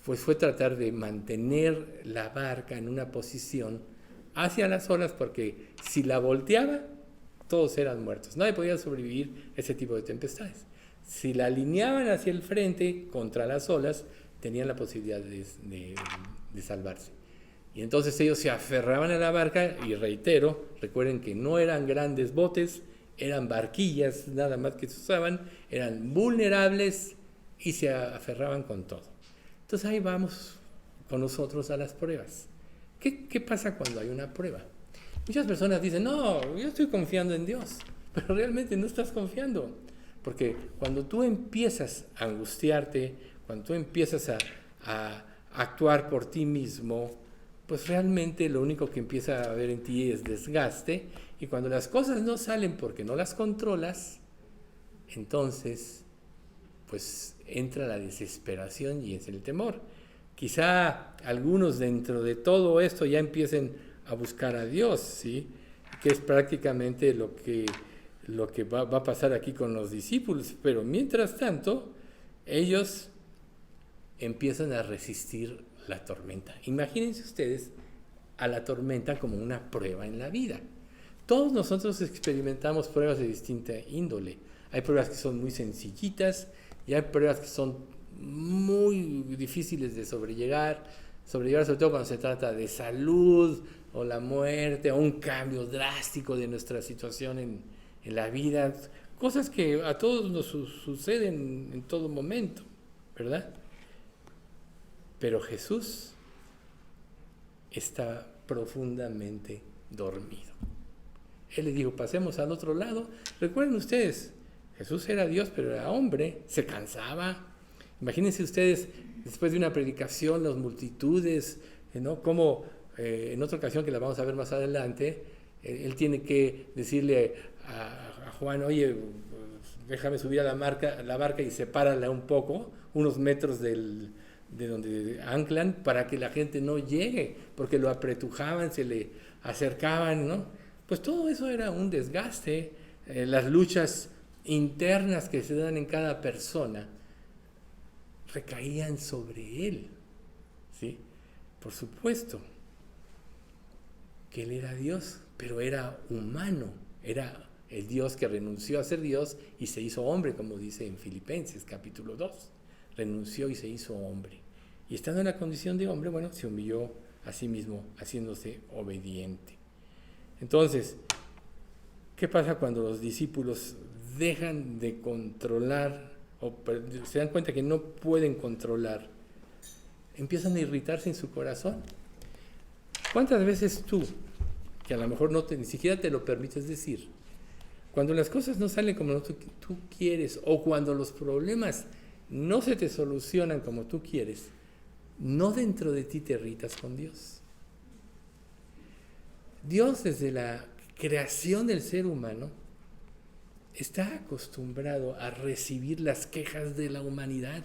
[SPEAKER 2] pues fue tratar de mantener la barca en una posición hacia las olas, porque si la volteaba, todos eran muertos. Nadie podía sobrevivir a ese tipo de tempestades. Si la alineaban hacia el frente contra las olas, tenían la posibilidad de salvarse. Y entonces ellos se aferraban a la barca, y reitero, recuerden que no eran grandes botes, eran barquillas nada más que se usaban, eran vulnerables y se aferraban con todo. Entonces ahí vamos con nosotros a las pruebas. ¿Qué pasa cuando hay una prueba? Muchas personas dicen, no, yo estoy confiando en Dios, pero realmente no estás confiando, porque cuando tú empiezas a angustiarte, cuando tú empiezas a actuar por ti mismo, pues realmente lo único que empieza a haber en ti es desgaste, y cuando las cosas no salen porque no las controlas, entonces pues entra la desesperación y es el temor. Quizá algunos dentro de todo esto ya empiecen a buscar a Dios, ¿sí? Que es prácticamente lo que va a pasar aquí con los discípulos, pero mientras tanto ellos empiezan a resistir la tormenta. Imagínense ustedes a la tormenta como una prueba en la vida. Todos nosotros experimentamos pruebas de distinta índole. Hay pruebas que son muy sencillitas y hay pruebas que son muy difíciles de sobrellevar, sobre todo cuando se trata de salud o la muerte o un cambio drástico de nuestra situación en la vida, cosas que a todos nos suceden en todo momento, ¿verdad? Pero Jesús está profundamente dormido. Él le dijo, pasemos al otro lado. Recuerden ustedes, Jesús era Dios, pero era hombre, se cansaba. Imagínense ustedes, después de una predicación, las multitudes, ¿no? Como en otra ocasión que la vamos a ver más adelante, él tiene que decirle a Juan, oye, déjame subir a la barca y sepárala un poco, unos metros de donde anclan, para que la gente no llegue, porque lo apretujaban, se le acercaban, ¿no? Pues todo eso era un desgaste, las luchas internas que se dan en cada persona recaían sobre él, ¿sí? Por supuesto que él era Dios, pero era humano, era el Dios que renunció a ser Dios y se hizo hombre, como dice en Filipenses capítulo 2, renunció y se hizo hombre. Y estando en la condición de hombre, bueno, se humilló a sí mismo, haciéndose obediente. Entonces, ¿qué pasa cuando los discípulos dejan de controlar se dan cuenta que no pueden controlar, empiezan a irritarse en su corazón. ¿Cuántas veces tú, que a lo mejor ni siquiera te lo permites decir, cuando las cosas no salen como tú quieres, o cuando los problemas no se te solucionan como tú quieres, no dentro de ti te irritas con Dios? Dios, desde la creación del ser humano, está acostumbrado a recibir las quejas de la humanidad.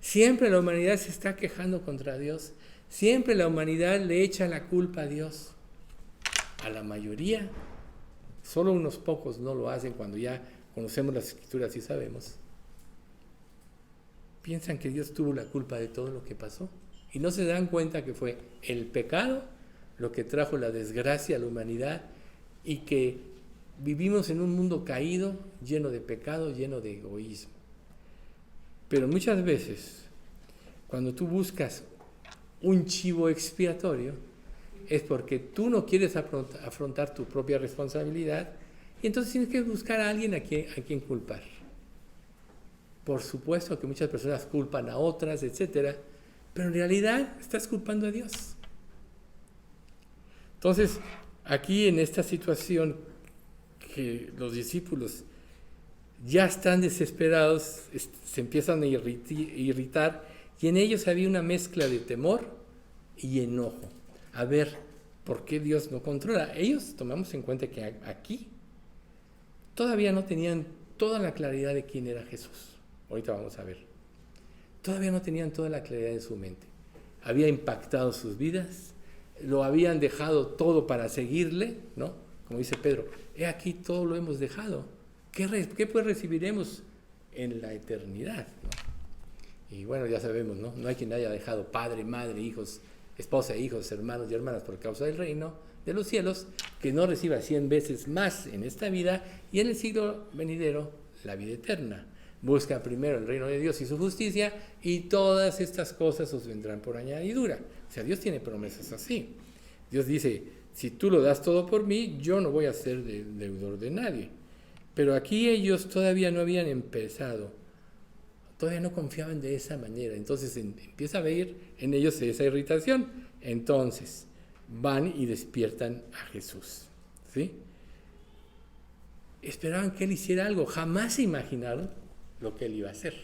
[SPEAKER 2] Siempre la humanidad se está quejando contra Dios. Siempre la humanidad le echa la culpa a Dios. A la mayoría, solo unos pocos no lo hacen cuando ya conocemos las Escrituras y sabemos. Piensan que Dios tuvo la culpa de todo lo que pasó y no se dan cuenta que fue el pecado lo que trajo la desgracia a la humanidad y que vivimos en un mundo caído, lleno de pecado, lleno de egoísmo. Pero muchas veces, cuando tú buscas un chivo expiatorio, es porque tú no quieres afrontar tu propia responsabilidad y entonces tienes que buscar a alguien a quien culpar. Por supuesto que muchas personas culpan a otras, etcétera, pero en realidad estás culpando a Dios. Entonces, aquí en esta situación que los discípulos ya están desesperados, se empiezan a irritar, y en ellos había una mezcla de temor y enojo. A ver, ¿por qué Dios no controla? Ellos, tomamos en cuenta que aquí todavía no tenían toda la claridad de quién era Jesús. Ahorita vamos a ver. Todavía no tenían toda la claridad en su mente. Había impactado sus vidas, lo habían dejado todo para seguirle, ¿no? Como dice Pedro, he aquí todo lo hemos dejado. ¿Qué pues recibiremos en la eternidad, ¿no? Y bueno, ya sabemos, ¿no? No hay quien haya dejado padre, madre, hijos, esposa, hijos, hermanos y hermanas por causa del reino de los cielos, que no reciba 100 veces más en esta vida y en el siglo venidero la vida eterna. Busca primero el reino de Dios y su justicia y todas estas cosas os vendrán por añadidura. O sea, Dios tiene promesas así. Dios dice, si tú lo das todo por mí, yo no voy a ser deudor de nadie. Pero aquí ellos todavía no habían empezado, todavía no confiaban de esa manera. Entonces empieza a ver en ellos esa irritación. Entonces van y despiertan a Jesús, ¿sí? Esperaban que Él hiciera algo, jamás se imaginaron lo que Él iba a hacer.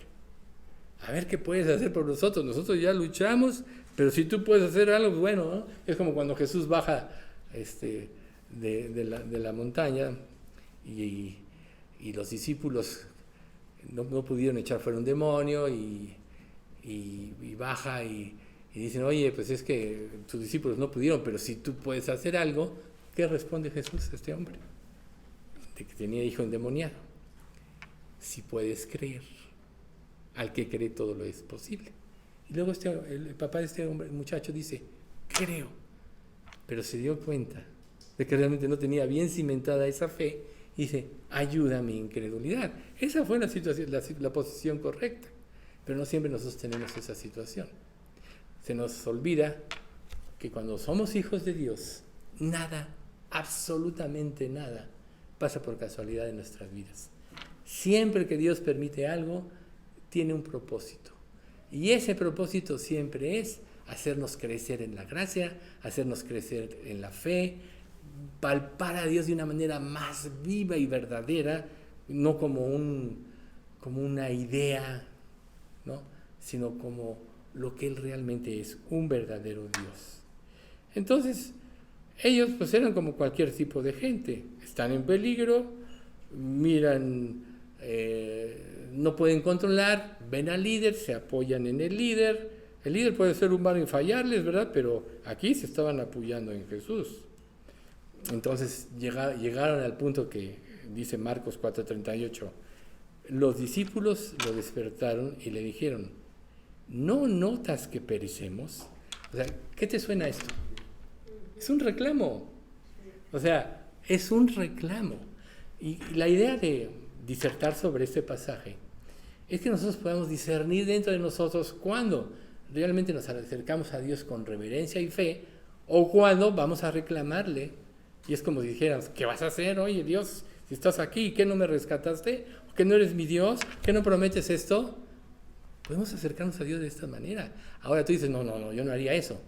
[SPEAKER 2] A ver qué puedes hacer por nosotros. Nosotros ya luchamos, pero si tú puedes hacer algo, bueno, ¿no? Es como cuando Jesús baja de la montaña y los discípulos no pudieron echar fuera un demonio y baja y dicen, oye, pues es que tus discípulos no pudieron, pero si tú puedes hacer algo, ¿qué responde Jesús a este hombre? De que tenía hijo endemoniado. Si puedes creer, al que cree todo lo es posible. Y luego el papá de este hombre, el muchacho, dice, creo, pero se dio cuenta de que realmente no tenía bien cimentada esa fe, y dice, ayuda a mi incredulidad. Esa fue la situación, la posición correcta, pero no siempre nosotros tenemos esa situación. Se nos olvida que cuando somos hijos de Dios, nada, absolutamente nada, pasa por casualidad en nuestras vidas. Siempre que Dios permite algo, tiene un propósito. Y ese propósito siempre es hacernos crecer en la gracia, hacernos crecer en la fe, palpar a Dios de una manera más viva y verdadera, no como una idea, ¿no? Sino como lo que Él realmente es, un verdadero Dios. Entonces, ellos pues eran como cualquier tipo de gente, están en peligro, miran, no pueden controlar, ven al líder, se apoyan en el líder puede ser humano y fallarles, ¿verdad? Pero aquí se estaban apoyando en Jesús. Entonces llegaron al punto que dice Marcos 4:38, los discípulos lo despertaron y le dijeron, ¿no notas que perecemos? O sea, ¿qué te suena esto? Es un reclamo. O sea, es un reclamo. Y la idea de disertar sobre este pasaje es que nosotros podamos discernir dentro de nosotros cuando realmente nos acercamos a Dios con reverencia y fe o cuando vamos a reclamarle. Y es como si dijeras, ¿qué vas a hacer? Oye, Dios, Si estás aquí, ¿qué no me rescataste? ¿Qué no eres mi Dios? ¿Qué no prometes esto? Podemos acercarnos a Dios de esta manera. Ahora tú dices, no, yo no haría eso.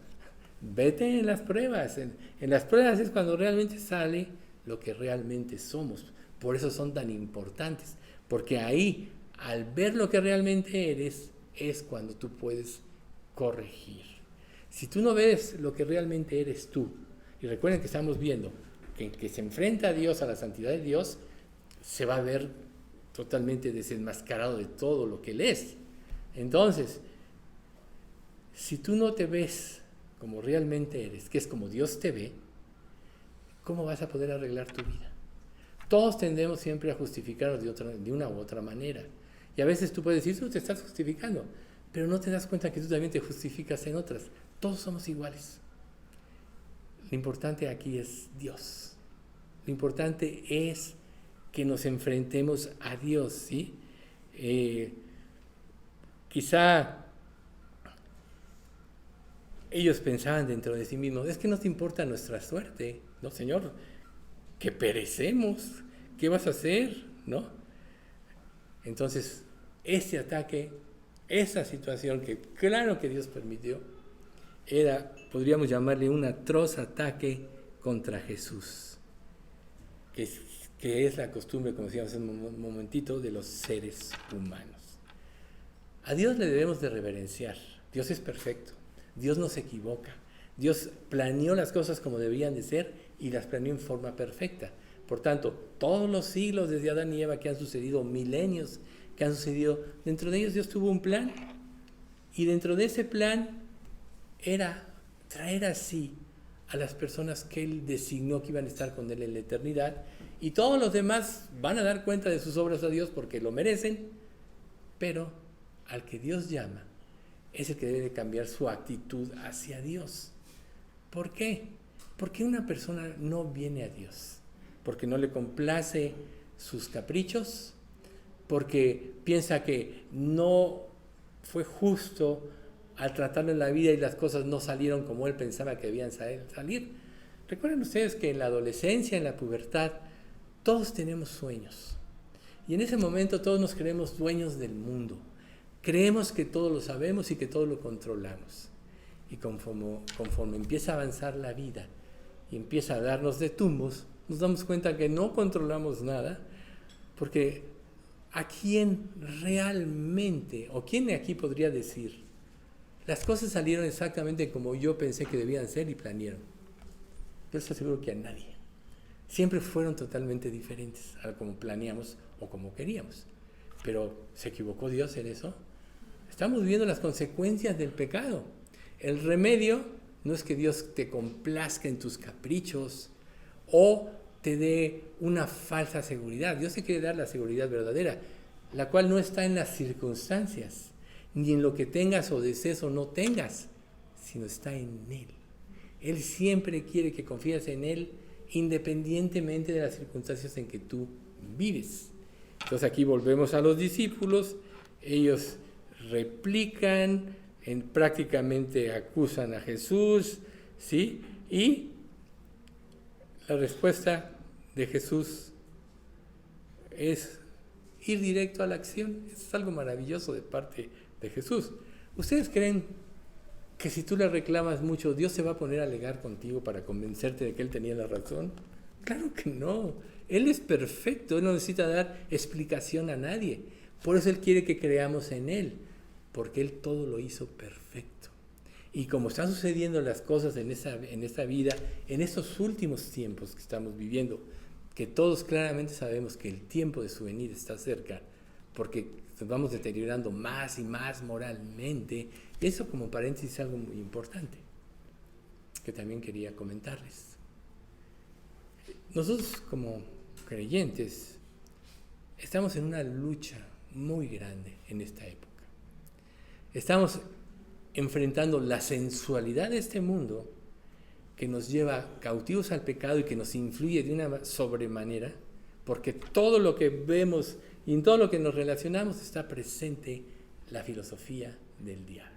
[SPEAKER 2] Vete en las pruebas. En las pruebas es cuando realmente sale lo que realmente somos. Por eso son tan importantes. Porque ahí, al ver lo que realmente eres, es cuando tú puedes corregir. Si tú no ves lo que realmente eres tú, y recuerden que estamos viendo que se enfrenta a Dios, a la santidad de Dios, se va a ver totalmente desenmascarado de todo lo que Él es. Entonces, si tú no te ves como realmente eres, que es como Dios te ve, ¿cómo vas a poder arreglar tu vida? Todos tendemos siempre a justificarnos de una u otra manera. Y a veces tú puedes decir, tú te estás justificando, pero no te das cuenta que tú también te justificas en otras. Todos somos iguales. Lo importante aquí es Dios. Lo importante es que nos enfrentemos a Dios, ¿sí? Quizá ellos pensaban dentro de sí mismos, es que no te importa nuestra suerte, ¿no, Señor? Que perecemos, ¿qué vas a hacer? ¿No? Entonces, ese ataque, esa situación que claro que Dios permitió, podríamos llamarle un atroz ataque contra Jesús, que es la costumbre, como decíamos hace un momentito, de los seres humanos. A Dios le debemos de reverenciar. Dios es perfecto, Dios no se equivoca, Dios planeó las cosas como debían de ser y las planeó en forma perfecta. Por tanto, todos los siglos desde Adán y Eva que han sucedido, milenios que han sucedido, dentro de ellos Dios tuvo un plan, y dentro de ese plan era traer así a las personas que Él designó que iban a estar con Él en la eternidad, y todos los demás van a dar cuenta de sus obras a Dios porque lo merecen, pero al que Dios llama es el que debe cambiar su actitud hacia Dios. ¿Por qué? Porque una persona no viene a Dios porque no le complace sus caprichos, porque piensa que no fue justo al tratarlo en la vida y las cosas no salieron como él pensaba que debían salir. Recuerden ustedes que en la adolescencia, en la pubertad, todos tenemos sueños. Y en ese momento todos nos creemos dueños del mundo. Creemos que todo lo sabemos y que todo lo controlamos. Y conforme empieza a avanzar la vida y empieza a darnos de tumbos, nos damos cuenta que no controlamos nada, porque ¿a quién realmente, o quién de aquí podría decir, las cosas salieron exactamente como yo pensé que debían ser y planearon? Yo les aseguro que a nadie. Siempre fueron totalmente diferentes a como planeamos o como queríamos. Pero ¿se equivocó Dios en eso? Estamos viviendo las consecuencias del pecado. El remedio no es que Dios te complazca en tus caprichos o te dé una falsa seguridad. Dios te quiere dar la seguridad verdadera, la cual no está en las circunstancias, ni en lo que tengas o desees o no tengas, sino está en Él. Él siempre quiere que confíes en Él, independientemente de las circunstancias en que tú vives. Entonces aquí volvemos a los discípulos. Ellos replican, prácticamente acusan a Jesús, ¿sí? Y la respuesta de Jesús es ir directo a la acción. Es algo maravilloso de parte de Jesús. ¿Ustedes creen que si tú le reclamas mucho, Dios se va a poner a alegar contigo para convencerte de que Él tenía la razón? Claro que no. Él es perfecto, Él no necesita dar explicación a nadie. Por eso Él quiere que creamos en Él, porque Él todo lo hizo perfecto. Y como están sucediendo las cosas en esta vida, en estos últimos tiempos que estamos viviendo, que todos claramente sabemos que el tiempo de su venida está cerca, porque nos vamos deteriorando más y más moralmente. Y eso, como paréntesis, es algo muy importante que también quería comentarles. Nosotros como creyentes estamos en una lucha muy grande en esta época. Estamos enfrentando la sensualidad de este mundo que nos lleva cautivos al pecado y que nos influye de una sobremanera, porque todo lo que vemos y en todo lo que nos relacionamos está presente la filosofía del diablo.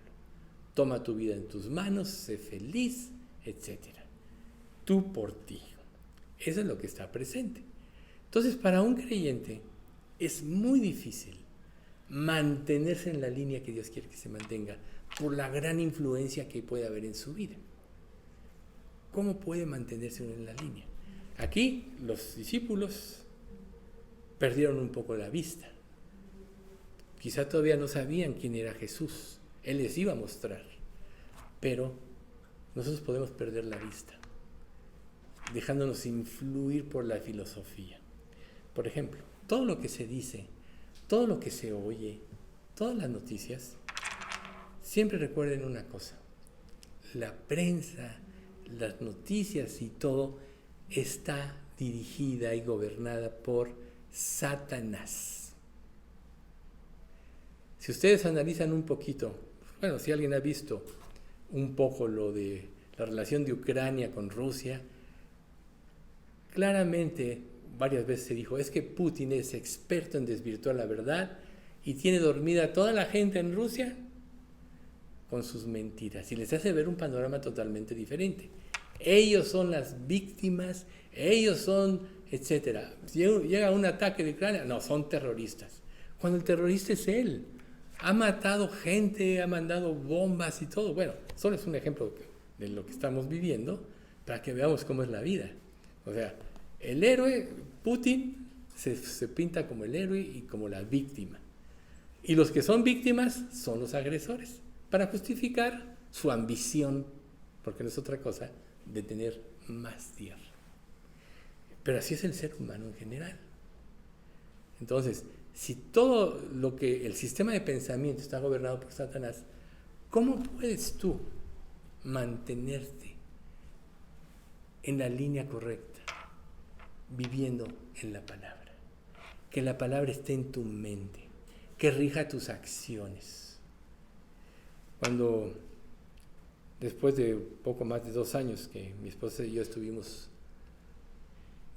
[SPEAKER 2] Toma tu vida en tus manos, sé feliz, etc. Tú por ti. Eso es lo que está presente. Entonces, para un creyente es muy difícil mantenerse en la línea que Dios quiere que se mantenga por la gran influencia que puede haber en su vida. ¿Cómo puede mantenerse uno en la línea? Aquí los discípulos perdieron un poco la vista. Quizá todavía no sabían quién era Jesús. Él les iba a mostrar. Pero nosotros podemos perder la vista, dejándonos influir por la filosofía. Por ejemplo, todo lo que se dice, todo lo que se oye, todas las noticias, siempre recuerden una cosa: la prensa, las noticias y todo está dirigida y gobernada por Satanás. Si ustedes analizan un poquito, bueno, si alguien ha visto un poco lo de la relación de Ucrania con Rusia, claramente varias veces se dijo, es que Putin es experto en desvirtuar la verdad y tiene dormida a toda la gente en Rusia con sus mentiras y les hace ver un panorama totalmente diferente. Ellos son las víctimas, ellos son, etcétera. Llega un ataque de Ucrania, no, son terroristas. Cuando el terrorista es él, ha matado gente, ha mandado bombas y todo. Bueno, solo es un ejemplo de lo que estamos viviendo para que veamos cómo es la vida. O sea, el héroe, Putin, se pinta como el héroe y como la víctima. Y los que son víctimas son los agresores, para justificar su ambición, porque no es otra cosa, de tener más tierra. Pero así es el ser humano en general. Entonces, si todo lo que el sistema de pensamiento está gobernado por Satanás, ¿cómo puedes tú mantenerte en la línea correcta, viviendo en la palabra? Que la palabra esté en tu mente, que rija tus acciones. Cuando, después de poco más de 2 años que mi esposa y yo estuvimos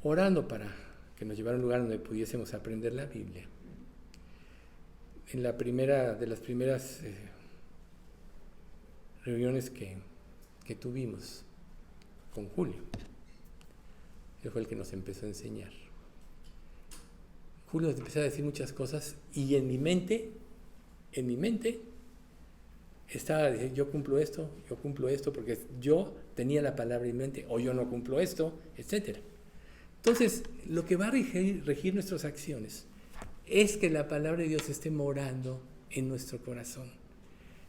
[SPEAKER 2] orando para que nos llevara a un lugar donde pudiésemos aprender la Biblia, en la primera de las primeras reuniones que tuvimos con Julio, él fue el que nos empezó a enseñar. Julio nos empezó a decir muchas cosas y en mi mente estaba diciendo, yo cumplo esto porque yo tenía la palabra en mente, o yo no cumplo esto, etc. Entonces, lo que va a regir nuestras acciones es que la palabra de Dios esté morando en nuestro corazón.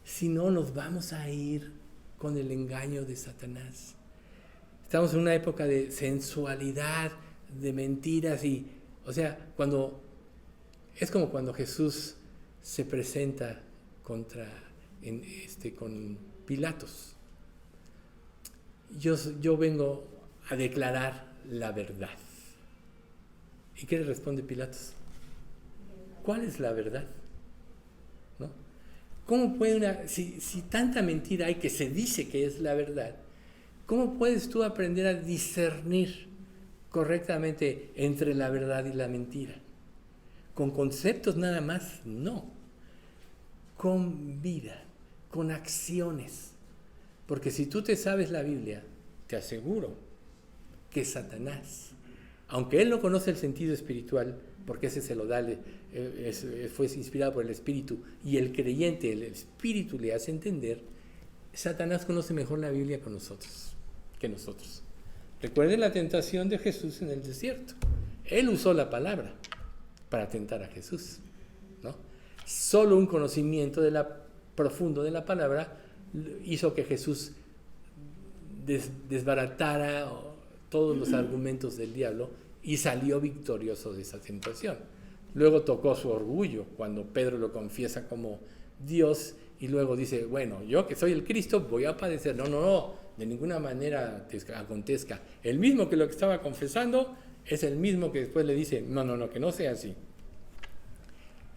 [SPEAKER 2] Si no, nos vamos a ir con el engaño de Satanás. Estamos en una época de sensualidad, de mentiras y, o sea, es como cuando Jesús se presenta con Pilatos. Yo vengo a declarar la verdad. ¿Y qué le responde Pilatos? ¿Cuál es la verdad? ¿No? ¿Cómo puede si tanta mentira hay que se dice que es la verdad, cómo puedes tú aprender a discernir correctamente entre la verdad y la mentira? ¿Con conceptos nada más? No. Con vida, con acciones. Porque si tú te sabes la Biblia, te aseguro que Satanás, aunque él no conoce el sentido espiritual, porque ese se lo da, fue inspirado por el Espíritu, y el creyente, el Espíritu le hace entender, Satanás conoce mejor la Biblia que nosotros. Recuerden la tentación de Jesús en el desierto. Él usó la palabra para tentar a Jesús, ¿no? Solo un conocimiento profundo de la palabra hizo que Jesús desbaratara todos los argumentos del diablo y salió victorioso de esa tentación. Luego tocó su orgullo cuando Pedro lo confiesa como Dios y luego dice, bueno, yo que soy el Cristo voy a padecer. No, de ninguna manera te acontezca. El mismo que lo que estaba confesando es el mismo que después le dice, no, que no sea así.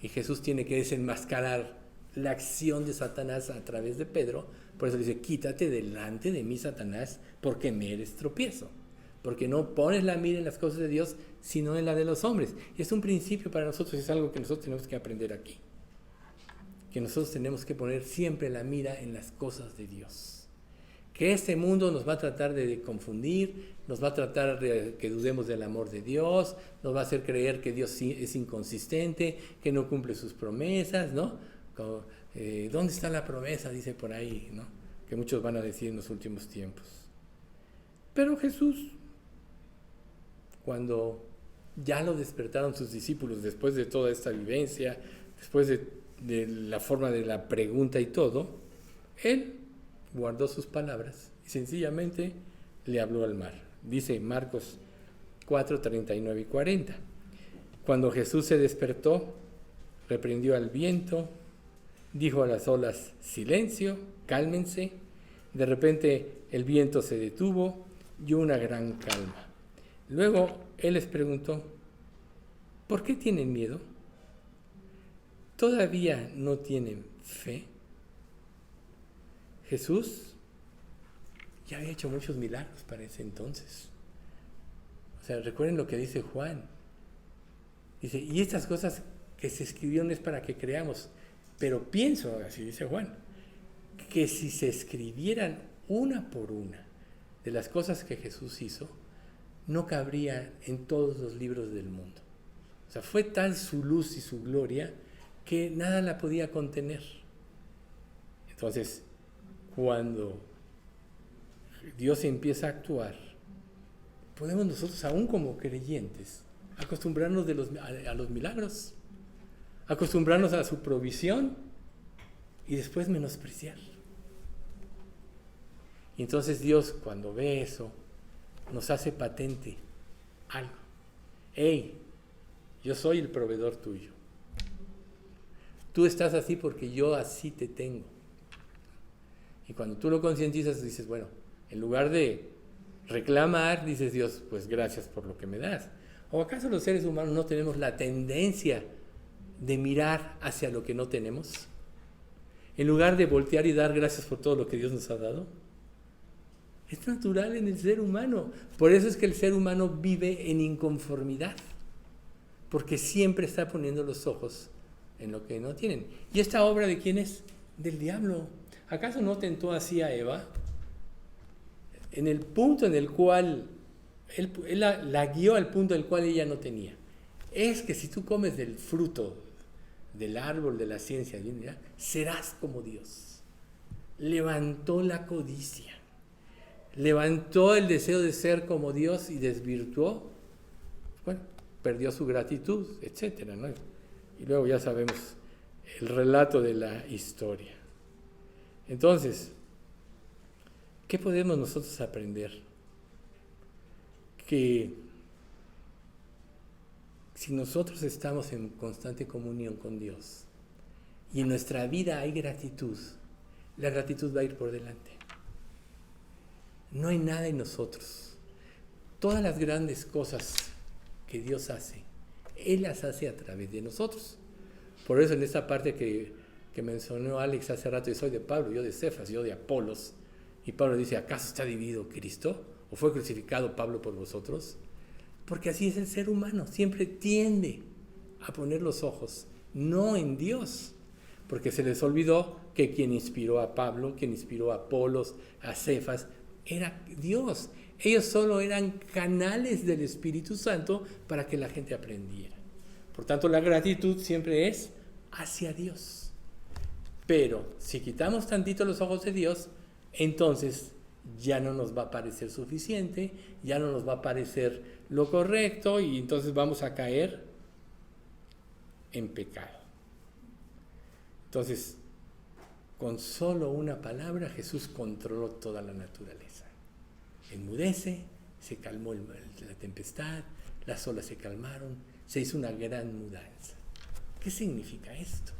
[SPEAKER 2] Y Jesús tiene que desenmascarar la acción de Satanás a través de Pedro. Por eso dice, quítate delante de mí, Satanás, porque me eres tropiezo. Porque no pones la mira en las cosas de Dios, sino en la de los hombres. Y es un principio para nosotros, es algo que nosotros tenemos que aprender aquí. Que nosotros tenemos que poner siempre la mira en las cosas de Dios. que este mundo nos va a tratar de confundir, nos va a tratar de que dudemos del amor de Dios, nos va a hacer creer que Dios es inconsistente, que no cumple sus promesas, ¿no? Como, ¿dónde está la promesa? Dice por ahí, ¿no? Que muchos van a decir en los últimos tiempos. Pero Jesús, cuando ya lo despertaron sus discípulos después de toda esta vivencia, después de la forma de la pregunta y todo, Él guardó sus palabras y sencillamente le habló al mar. Dice Marcos 4, 39 y 40. Cuando Jesús se despertó, reprendió al viento, dijo a las olas, silencio, cálmense. De repente el viento se detuvo y una gran calma. Luego Él les preguntó, ¿por qué tienen miedo? ¿Todavía no tienen fe? Jesús ya había hecho muchos milagros para ese entonces. O sea, recuerden lo que dice Juan. Dice, y estas cosas que se escribieron es para que creamos. Pero pienso, así dice Juan, que si se escribieran una por una de las cosas que Jesús hizo, no cabría en todos los libros del mundo. O sea, fue tal su luz y su gloria que nada la podía contener. Entonces, cuando Dios empieza a actuar, podemos nosotros, aún como creyentes, acostumbrarnos a los milagros, acostumbrarnos a su provisión y después menospreciar. Y entonces Dios, cuando ve eso, nos hace patente algo. Hey, yo soy el proveedor tuyo. Tú estás así porque yo así te tengo. Y cuando tú lo concientizas, dices, bueno, en lugar de reclamar, dices, Dios, pues gracias por lo que me das. ¿O acaso los seres humanos no tenemos la tendencia de mirar hacia lo que no tenemos? En lugar de voltear y dar gracias por todo lo que Dios nos ha dado. Es natural en el ser humano. Por eso es que el ser humano vive en inconformidad. Porque siempre está poniendo los ojos en lo que no tienen. ¿Y esta obra de quién es? Del diablo. ¿Acaso no tentó así a Eva? En el punto en el cual él la guió al punto en el cual ella no tenía. Es que si tú comes del fruto del árbol de la ciencia, serás como Dios. Levantó la codicia, levantó el deseo de ser como Dios y desvirtuó, bueno, perdió su gratitud, etcétera, ¿no? Y luego ya sabemos el relato de la historia. Entonces, ¿qué podemos nosotros aprender? Que si nosotros estamos en constante comunión con Dios y en nuestra vida hay gratitud, la gratitud va a ir por delante. No hay nada en nosotros. Todas las grandes cosas que Dios hace, Él las hace a través de nosotros. Por eso en esta parte que mencionó Alex hace rato, yo soy de Pablo, yo de Cefas, yo de Apolos, y Pablo dice, ¿acaso está dividido Cristo? ¿O fue crucificado Pablo por vosotros? Porque así es el ser humano, siempre tiende a poner los ojos, no en Dios, porque se les olvidó que quien inspiró a Pablo, quien inspiró a Apolos, a Cefas, era Dios. Ellos solo eran canales del Espíritu Santo para que la gente aprendiera. Por tanto, la gratitud siempre es hacia Dios. Pero si quitamos tantito los ojos de Dios, entonces ya no nos va a parecer suficiente, ya no nos va a parecer lo correcto y entonces vamos a caer en pecado. Entonces, con solo una palabra Jesús controló toda la naturaleza. Enmudece, se calmó la tempestad, las olas se calmaron, se hizo una gran mudanza. ¿Qué significa esto?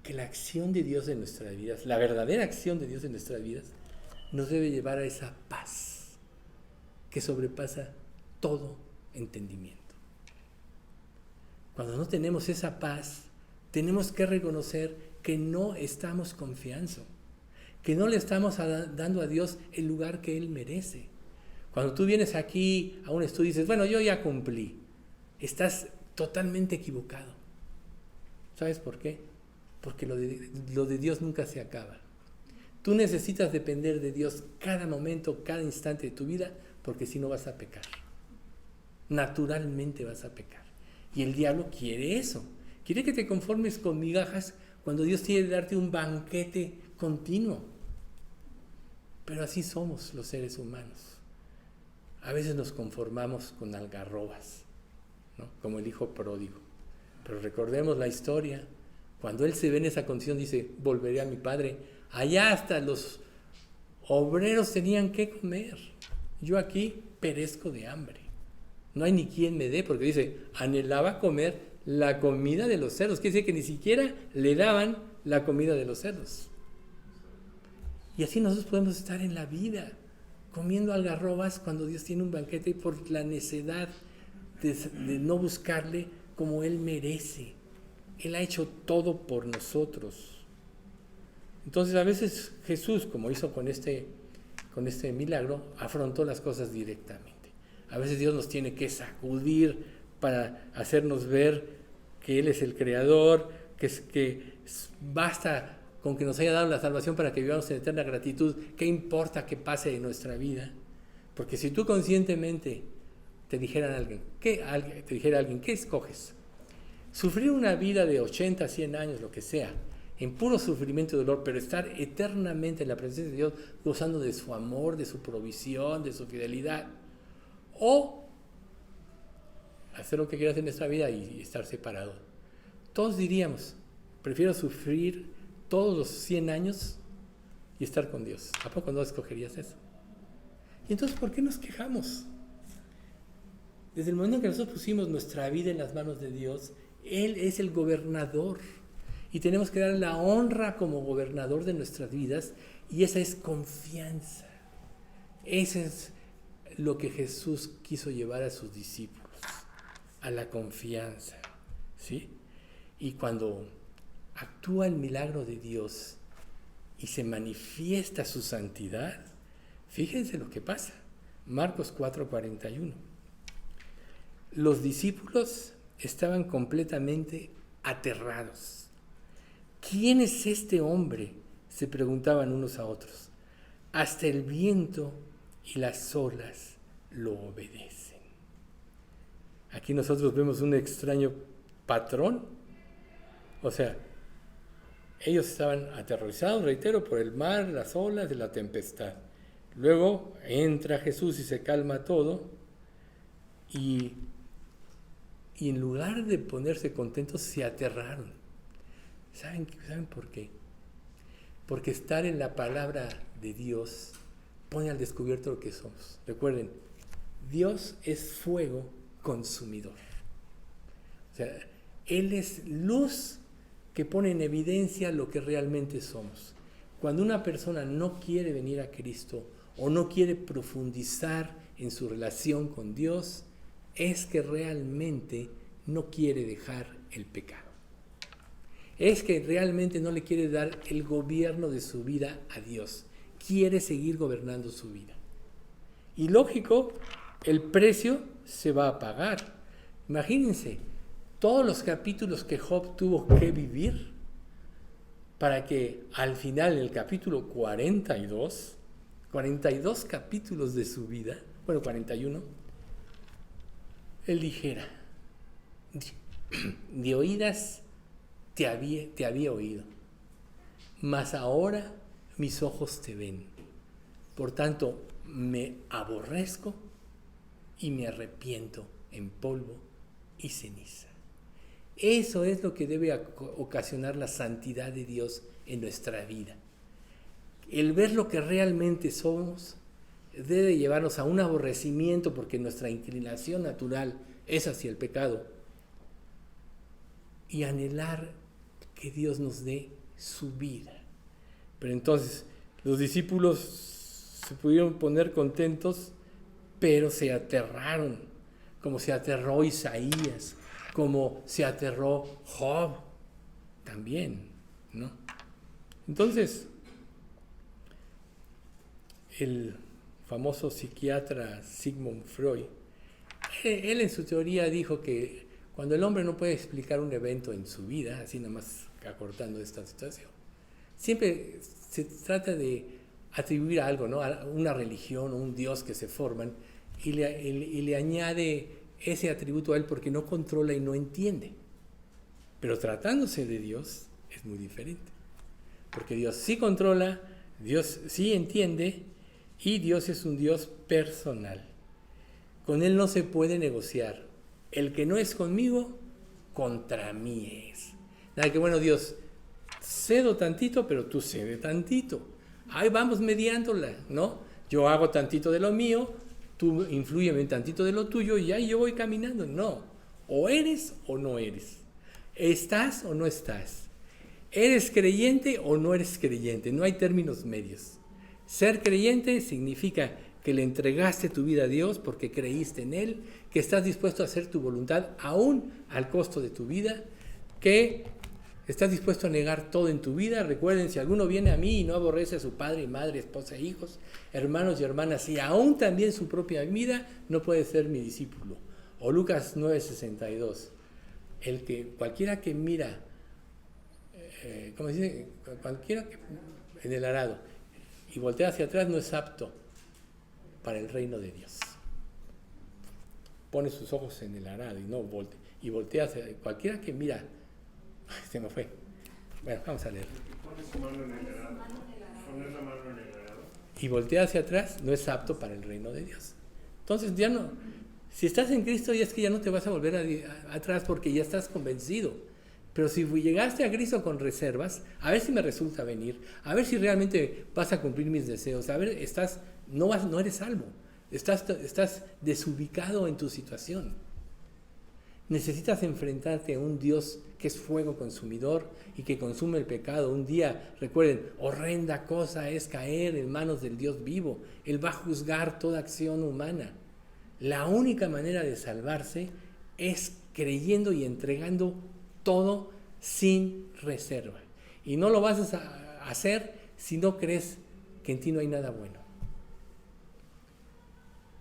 [SPEAKER 2] Que la acción de Dios en nuestras vidas, la verdadera acción de Dios en nuestras vidas, nos debe llevar a esa paz que sobrepasa todo entendimiento. Cuando no tenemos esa paz, tenemos que reconocer que no estamos confiando, que no le estamos dando a Dios el lugar que Él merece. Cuando tú vienes aquí a un estudio y dices, bueno, yo ya cumplí, estás totalmente equivocado. ¿Sabes por qué? Porque lo de Dios nunca se acaba. Tú necesitas depender de Dios cada momento, cada instante de tu vida, porque si no vas a pecar. Naturalmente vas a pecar. Y el diablo quiere eso. Quiere que te conformes con migajas cuando Dios quiere darte un banquete continuo. Pero así somos los seres humanos. A veces nos conformamos con algarrobas, ¿no? Como el hijo pródigo. Pero recordemos la historia. Cuando él se ve en esa condición, dice, volveré a mi padre. Allá hasta los obreros tenían que comer. Yo aquí perezco de hambre. No hay ni quien me dé, porque dice, anhelaba comer la comida de los cerdos. Quiere decir que ni siquiera le daban la comida de los cerdos. Y así nosotros podemos estar en la vida, comiendo algarrobas cuando Dios tiene un banquete por la necedad de no buscarle como Él merece. Él ha hecho todo por nosotros. Entonces a veces Jesús, como hizo con este milagro, afrontó las cosas directamente. A veces Dios nos tiene que sacudir para hacernos ver que Él es el Creador, que basta con que nos haya dado la salvación para que vivamos en eterna gratitud. ¿Qué importa que pase en nuestra vida? Porque si tú conscientemente te dijera alguien, ¿qué escoges? Sufrir una vida de 80, 100 años, lo que sea, en puro sufrimiento y dolor, pero estar eternamente en la presencia de Dios, gozando de su amor, de su provisión, de su fidelidad, o hacer lo que quieras en esta vida y estar separado. Todos diríamos, prefiero sufrir todos los 100 años y estar con Dios. ¿A poco no escogerías eso? Y entonces, ¿por qué nos quejamos? Desde el momento en que nosotros pusimos nuestra vida en las manos de Dios, Él es el gobernador y tenemos que darle la honra como gobernador de nuestras vidas, y esa es confianza. Eso es lo que Jesús quiso llevar a sus discípulos, a la confianza, ¿sí? Y cuando actúa el milagro de Dios y se manifiesta su santidad, fíjense lo que pasa. Marcos 4:41. Los discípulos estaban completamente aterrados. ¿Quién es este hombre?, se preguntaban unos a otros. Hasta el viento y las olas lo obedecen. Aquí nosotros vemos un extraño patrón. O sea, ellos estaban aterrorizados, reitero, por el mar, las olas de la tempestad. Luego entra Jesús y se calma todo, y en lugar de ponerse contentos, se aterraron. ¿Saben por qué? Porque estar en la palabra de Dios pone al descubierto lo que somos. Recuerden, Dios es fuego consumidor. O sea, Él es luz que pone en evidencia lo que realmente somos. Cuando una persona no quiere venir a Cristo o no quiere profundizar en su relación con Dios, es que realmente no quiere dejar el pecado. Es que realmente no le quiere dar el gobierno de su vida a Dios. Quiere seguir gobernando su vida. Y lógico, el precio se va a pagar. Imagínense, todos los capítulos que Job tuvo que vivir para que al final, en el capítulo 42 capítulos de su vida, 41, él dijera, de oídas te había oído, mas ahora mis ojos te ven. Por tanto, me aborrezco y me arrepiento en polvo y ceniza. Eso es lo que debe ocasionar la santidad de Dios en nuestra vida. El ver lo que realmente somos debe llevarnos a un aborrecimiento, porque nuestra inclinación natural es hacia el pecado, y anhelar que Dios nos dé su vida. Pero entonces los discípulos se pudieron poner contentos, pero se aterraron, como se aterró Isaías, como se aterró Job también, ¿no? Entonces, el famoso psiquiatra Sigmund Freud, él en su teoría dijo que cuando el hombre no puede explicar un evento en su vida, así nada más acortando esta situación, siempre se trata de atribuir a algo, ¿no? A una religión o un Dios que se forman y le añade ese atributo a él porque no controla y no entiende. Pero tratándose de Dios es muy diferente, porque Dios sí controla, Dios sí entiende y Dios es un Dios personal. Con Él no se puede negociar. El que no es conmigo, contra mí es. Nada que, bueno, Dios, cedo tantito, pero tú cede tantito. Ahí vamos mediándola, ¿no? Yo hago tantito de lo mío, tú inflúyeme un tantito de lo tuyo y ahí yo voy caminando. No, o eres o no eres. ¿Estás o no estás? ¿Eres creyente o no eres creyente? No hay términos medios. Ser creyente significa que le entregaste tu vida a Dios porque creíste en Él, que estás dispuesto a hacer tu voluntad aún al costo de tu vida, que estás dispuesto a negar todo en tu vida. Recuerden, si alguno viene a mí y no aborrece a su padre y madre, esposa e hijos, hermanos y hermanas, y aún también su propia vida, no puede ser mi discípulo. O Lucas 9:62, cualquiera que mira, como dice, cualquiera que en el arado y voltea hacia atrás no es apto para el reino de Dios. Pone sus ojos en el arado y voltea hacia cualquiera que mira. Se me fue. Bueno, vamos a leer.
[SPEAKER 3] Pone su mano en el arado. Poner la mano en el arado.
[SPEAKER 2] Y voltea hacia atrás no es apto para el reino de Dios. Entonces ya no. Si estás en Cristo ya es que ya no te vas a volver atrás porque ya estás convencido. Pero si llegaste a Cristo con reservas, a ver si me resulta venir, a ver si realmente vas a cumplir mis deseos, a ver, no eres salvo, estás desubicado en tu situación. Necesitas enfrentarte a un Dios que es fuego consumidor y que consume el pecado. Un día, recuerden, horrenda cosa es caer en manos del Dios vivo. Él va a juzgar toda acción humana. La única manera de salvarse es creyendo y entregando todo sin reserva. Y no lo vas a hacer si no crees que en ti no hay nada bueno.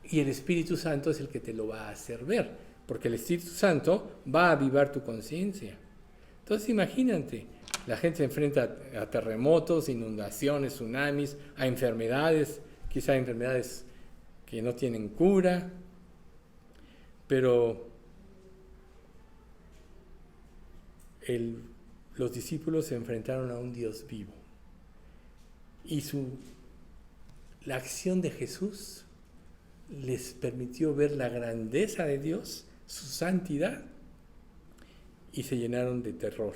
[SPEAKER 2] Y el Espíritu Santo es el que te lo va a hacer ver, porque el Espíritu Santo va a avivar tu conciencia. Entonces imagínate, la gente se enfrenta a terremotos, inundaciones, tsunamis, a enfermedades, quizá enfermedades que no tienen cura, pero los discípulos se enfrentaron a un Dios vivo. Y la acción de Jesús les permitió ver la grandeza de Dios, su santidad, y se llenaron de terror,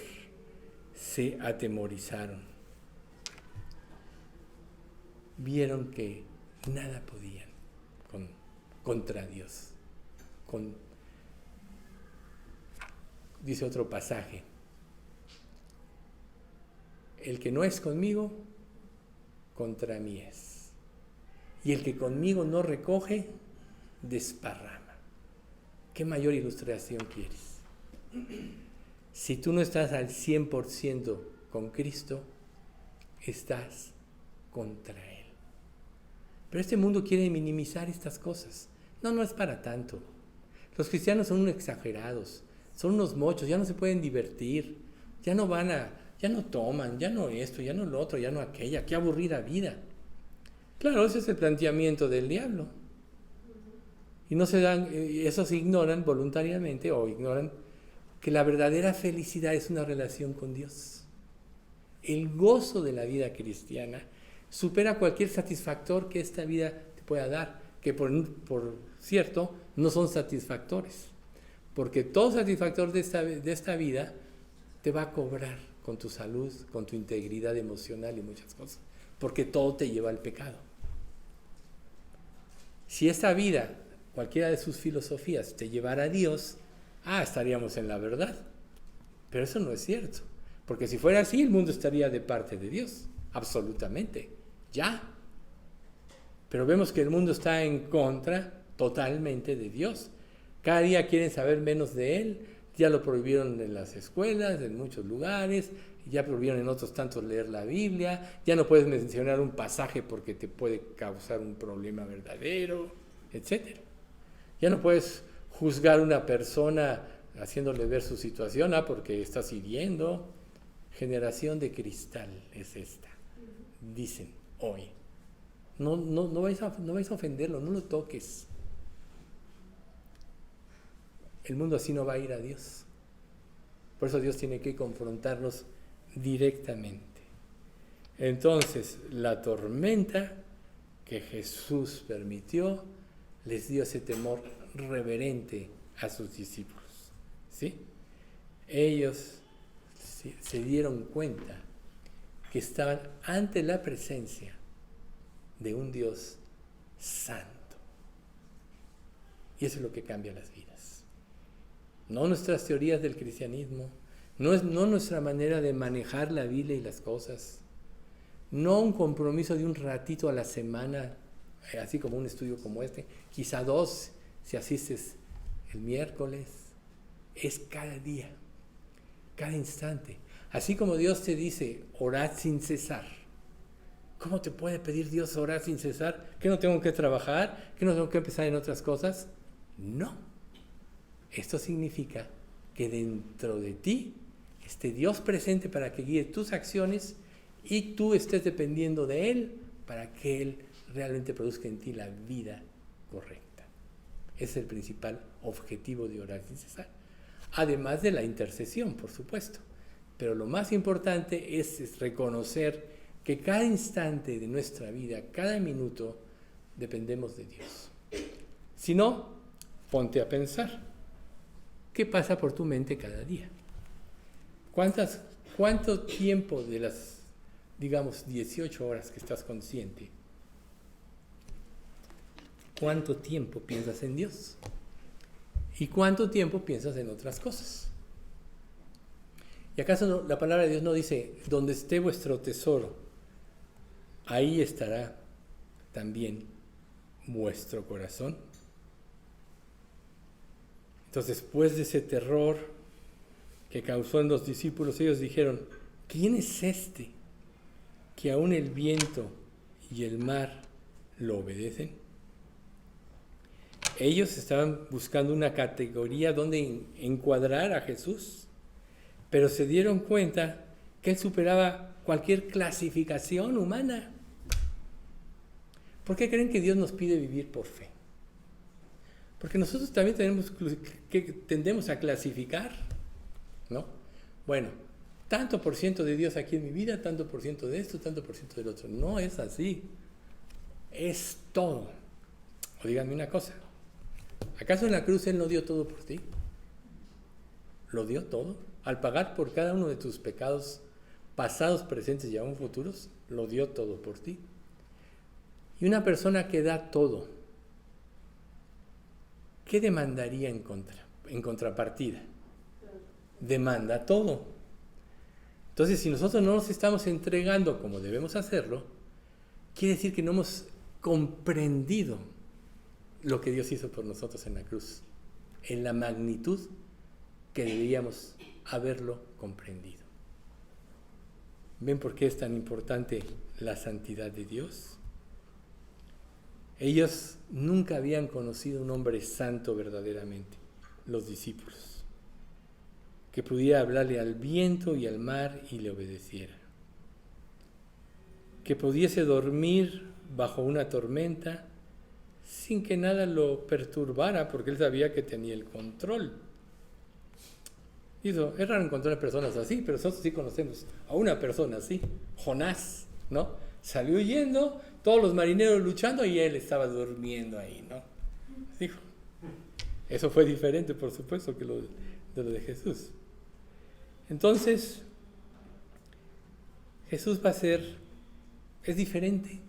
[SPEAKER 2] se atemorizaron. Vieron que nada podían contra Dios. Dice otro pasaje, el que no es conmigo, contra mí es. Y el que conmigo no recoge, desparrama. ¿Qué mayor ilustración quieres? Si tú no estás al 100% con Cristo, estás contra Él. Pero este mundo quiere minimizar estas cosas. No es para tanto. Los cristianos son unos exagerados, son unos mochos, ya no se pueden divertir, ya no toman, ya no esto, ya no lo otro, ya no aquella, qué aburrida vida. Claro, ese es el planteamiento del diablo. Y esos ignoran voluntariamente o ignoran que la verdadera felicidad es una relación con Dios. El gozo de la vida cristiana supera cualquier satisfactor que esta vida te pueda dar, que por cierto no son satisfactores, porque todo satisfactor de esta vida te va a cobrar con tu salud, con tu integridad emocional y muchas cosas, porque todo te lleva al pecado. Si esta vida, cualquiera de sus filosofías, te llevara a Dios, estaríamos en la verdad. Pero eso no es cierto, porque si fuera así, el mundo estaría de parte de Dios, absolutamente, ya. Pero vemos que el mundo está en contra totalmente de Dios. Cada día quieren saber menos de Él. Ya lo prohibieron en las escuelas, en muchos lugares, ya prohibieron en otros tantos leer la Biblia, ya no puedes mencionar un pasaje porque te puede causar un problema verdadero, etc. Ya no puedes juzgar a una persona haciéndole ver su situación, porque estás hiriendo. Generación de cristal es esta. dicen hoy. No vais a ofenderlo, no lo toques. El mundo así no va a ir a Dios. Por eso Dios tiene que confrontarnos directamente. Entonces, la tormenta que Jesús permitió les dio ese temor reverente a sus discípulos. ¿Sí? Ellos se dieron cuenta que estaban ante la presencia de un Dios santo. Y eso es lo que cambia las vidas. No nuestras teorías del cristianismo, no nuestra manera de manejar la Biblia y las cosas, no un compromiso de un ratito a la semana, así como un estudio como este, quizá 2 si asistes el miércoles, es cada día, cada instante. Así como Dios te dice, orad sin cesar. ¿Cómo te puede pedir Dios orar sin cesar? ¿Que no tengo que trabajar? ¿Que no tengo que empezar en otras cosas? No. Esto significa que dentro de ti esté Dios presente para que guíe tus acciones y tú estés dependiendo de Él para que Él realmente produzca en ti la vida correcta. Ese es el principal objetivo de orar sin cesar. Además de la intercesión, por supuesto. Pero lo más importante es reconocer que cada instante de nuestra vida, cada minuto, dependemos de Dios. Si no, ponte a pensar. ¿Qué pasa por tu mente cada día? ¿Cuánto tiempo de las, digamos, 18 horas que estás consciente, cuánto tiempo piensas en Dios? ¿Y cuánto tiempo piensas en otras cosas? ¿Y acaso la palabra de Dios no dice, donde esté vuestro tesoro, ahí estará también vuestro corazón? Entonces, después de ese terror que causó en los discípulos, ellos dijeron, ¿quién es este que aún el viento y el mar lo obedecen? Ellos estaban buscando una categoría donde encuadrar a Jesús, pero se dieron cuenta que Él superaba cualquier clasificación humana. ¿Por qué creen que Dios nos pide vivir por fe? Porque nosotros también tendemos a clasificar, ¿no? Bueno, tanto por ciento de Dios aquí en mi vida, tanto por ciento de esto, tanto por ciento del otro. No es así. Es todo. O díganme una cosa. ¿Acaso en la cruz Él no dio todo por ti? ¿Lo dio todo? Al pagar por cada uno de tus pecados pasados, presentes y aún futuros, lo dio todo por ti. Y una persona que da todo, ¿qué demandaría en contrapartida? Demanda todo. Entonces, si nosotros no nos estamos entregando como debemos hacerlo, quiere decir que no hemos comprendido lo que Dios hizo por nosotros en la cruz, en la magnitud que deberíamos haberlo comprendido. ¿Ven por qué es tan importante la santidad de Dios? Ellos nunca habían conocido un hombre santo verdaderamente, los discípulos, que pudiera hablarle al viento y al mar y le obedeciera, que pudiese dormir bajo una tormenta sin que nada lo perturbara, porque él sabía que tenía el control. Es raro encontrar personas así, pero nosotros sí conocemos a una persona así, Jonás, ¿no? Salió huyendo, todos los marineros luchando y él estaba durmiendo ahí, ¿no? Dijo. Eso fue diferente, por supuesto, que de lo de Jesús. Entonces, Jesús es diferente.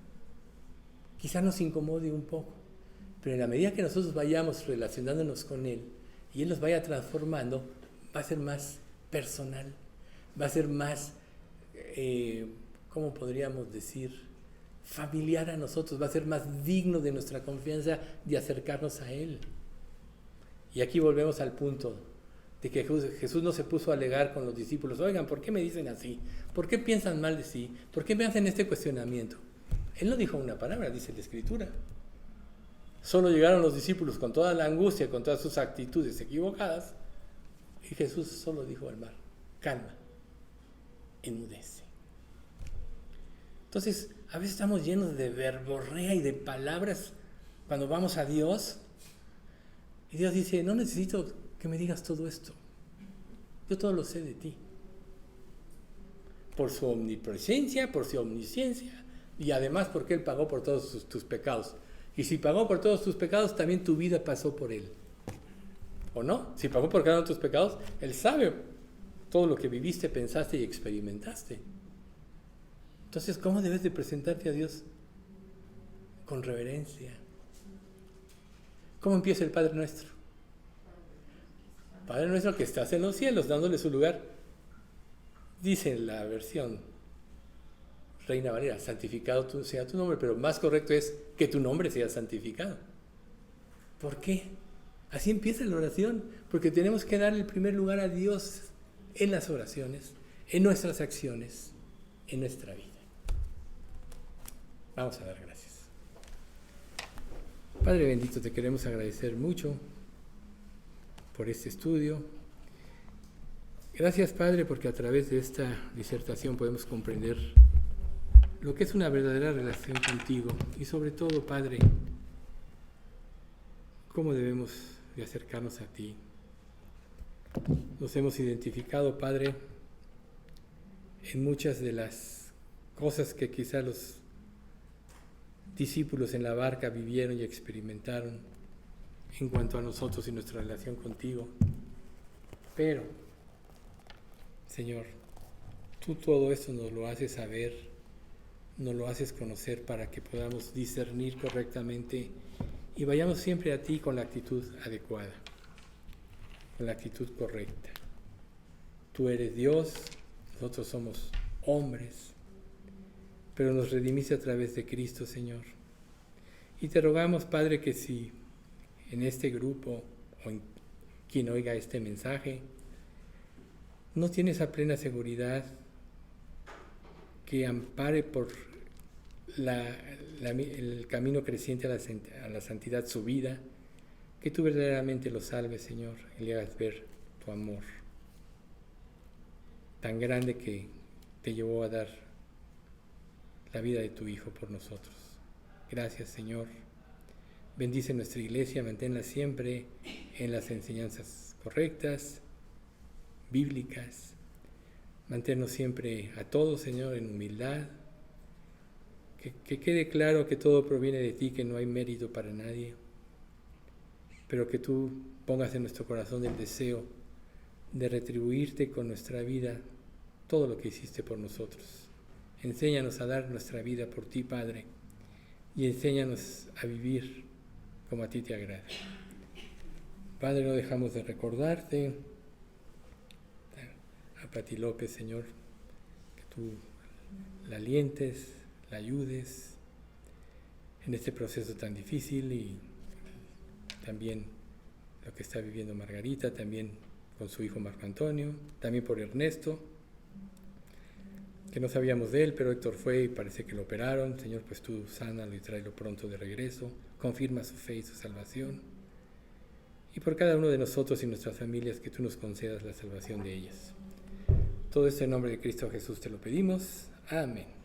[SPEAKER 2] Quizá nos incomode un poco, pero en la medida que nosotros vayamos relacionándonos con Él y Él nos vaya transformando, va a ser más personal, va a ser más, ¿cómo podríamos decir? Familiar a nosotros, va a ser más digno de nuestra confianza de acercarnos a Él. Y aquí volvemos al punto de que Jesús no se puso a alegar con los discípulos, oigan, ¿por qué me dicen así? ¿Por qué piensan mal de sí? ¿Por qué me hacen este cuestionamiento? Él no dijo una palabra, dice la Escritura. Solo llegaron los discípulos con toda la angustia, con todas sus actitudes equivocadas, y Jesús solo dijo al mar, calma, enmudece. Entonces, a veces estamos llenos de verborrea y de palabras cuando vamos a Dios. Y Dios dice, no necesito que me digas todo esto. Yo todo lo sé de ti. Por su omnipresencia, por su omnisciencia, y además porque Él pagó por todos tus pecados. Y si pagó por todos tus pecados, también tu vida pasó por Él. ¿O no? Si pagó por cada uno de tus pecados, Él sabe todo lo que viviste, pensaste y experimentaste. Entonces, ¿cómo debes de presentarte a Dios? Con reverencia. ¿Cómo empieza el Padre Nuestro? Padre Nuestro que estás en los cielos, dándole su lugar. Dice en la versión Reina Valera, santificado sea tu nombre, pero más correcto es que tu nombre sea santificado. ¿Por qué? Así empieza la oración, porque tenemos que dar el primer lugar a Dios en las oraciones, en nuestras acciones, en nuestra vida. Vamos a dar gracias. Padre bendito, te queremos agradecer mucho por este estudio. Gracias, Padre, porque a través de esta disertación podemos comprender lo que es una verdadera relación contigo y sobre todo, Padre, cómo debemos de acercarnos a ti. Nos hemos identificado, Padre, en muchas de las cosas que quizá los discípulos en la barca vivieron y experimentaron en cuanto a nosotros y nuestra relación contigo. Pero, Señor, tú todo esto nos lo haces saber, nos lo haces conocer para que podamos discernir correctamente y vayamos siempre a ti con la actitud adecuada, con la actitud correcta. Tú eres Dios, nosotros somos hombres, pero nos redimiste a través de Cristo, Señor. Y te rogamos, Padre, que si en este grupo o en quien oiga este mensaje no tiene esa plena seguridad que ampare por el camino creciente a la santidad su vida, que tú verdaderamente lo salves, Señor, y le hagas ver tu amor tan grande que te llevó a dar la vida de tu Hijo por nosotros. Gracias, Señor. Bendice nuestra iglesia, manténla siempre en las enseñanzas correctas, bíblicas. Manténnos siempre a todos, Señor, en humildad. Que quede claro que todo proviene de ti, que no hay mérito para nadie, pero que tú pongas en nuestro corazón el deseo de retribuirte con nuestra vida todo lo que hiciste por nosotros. Enséñanos a dar nuestra vida por ti, Padre, y enséñanos a vivir como a ti te agrada. Padre, no dejamos de recordarte a Pati López, Señor, que tú la alientes, la ayudes en este proceso tan difícil, y también lo que está viviendo Margarita, también con su hijo Marco Antonio, también por Ernesto, que no sabíamos de él, pero Héctor fue y parece que lo operaron. Señor, pues tú sánalo y tráelo pronto de regreso, confirma su fe y su salvación, y por cada uno de nosotros y nuestras familias, que tú nos concedas la salvación de ellas. Todo esto en nombre de Cristo Jesús te lo pedimos. Amén.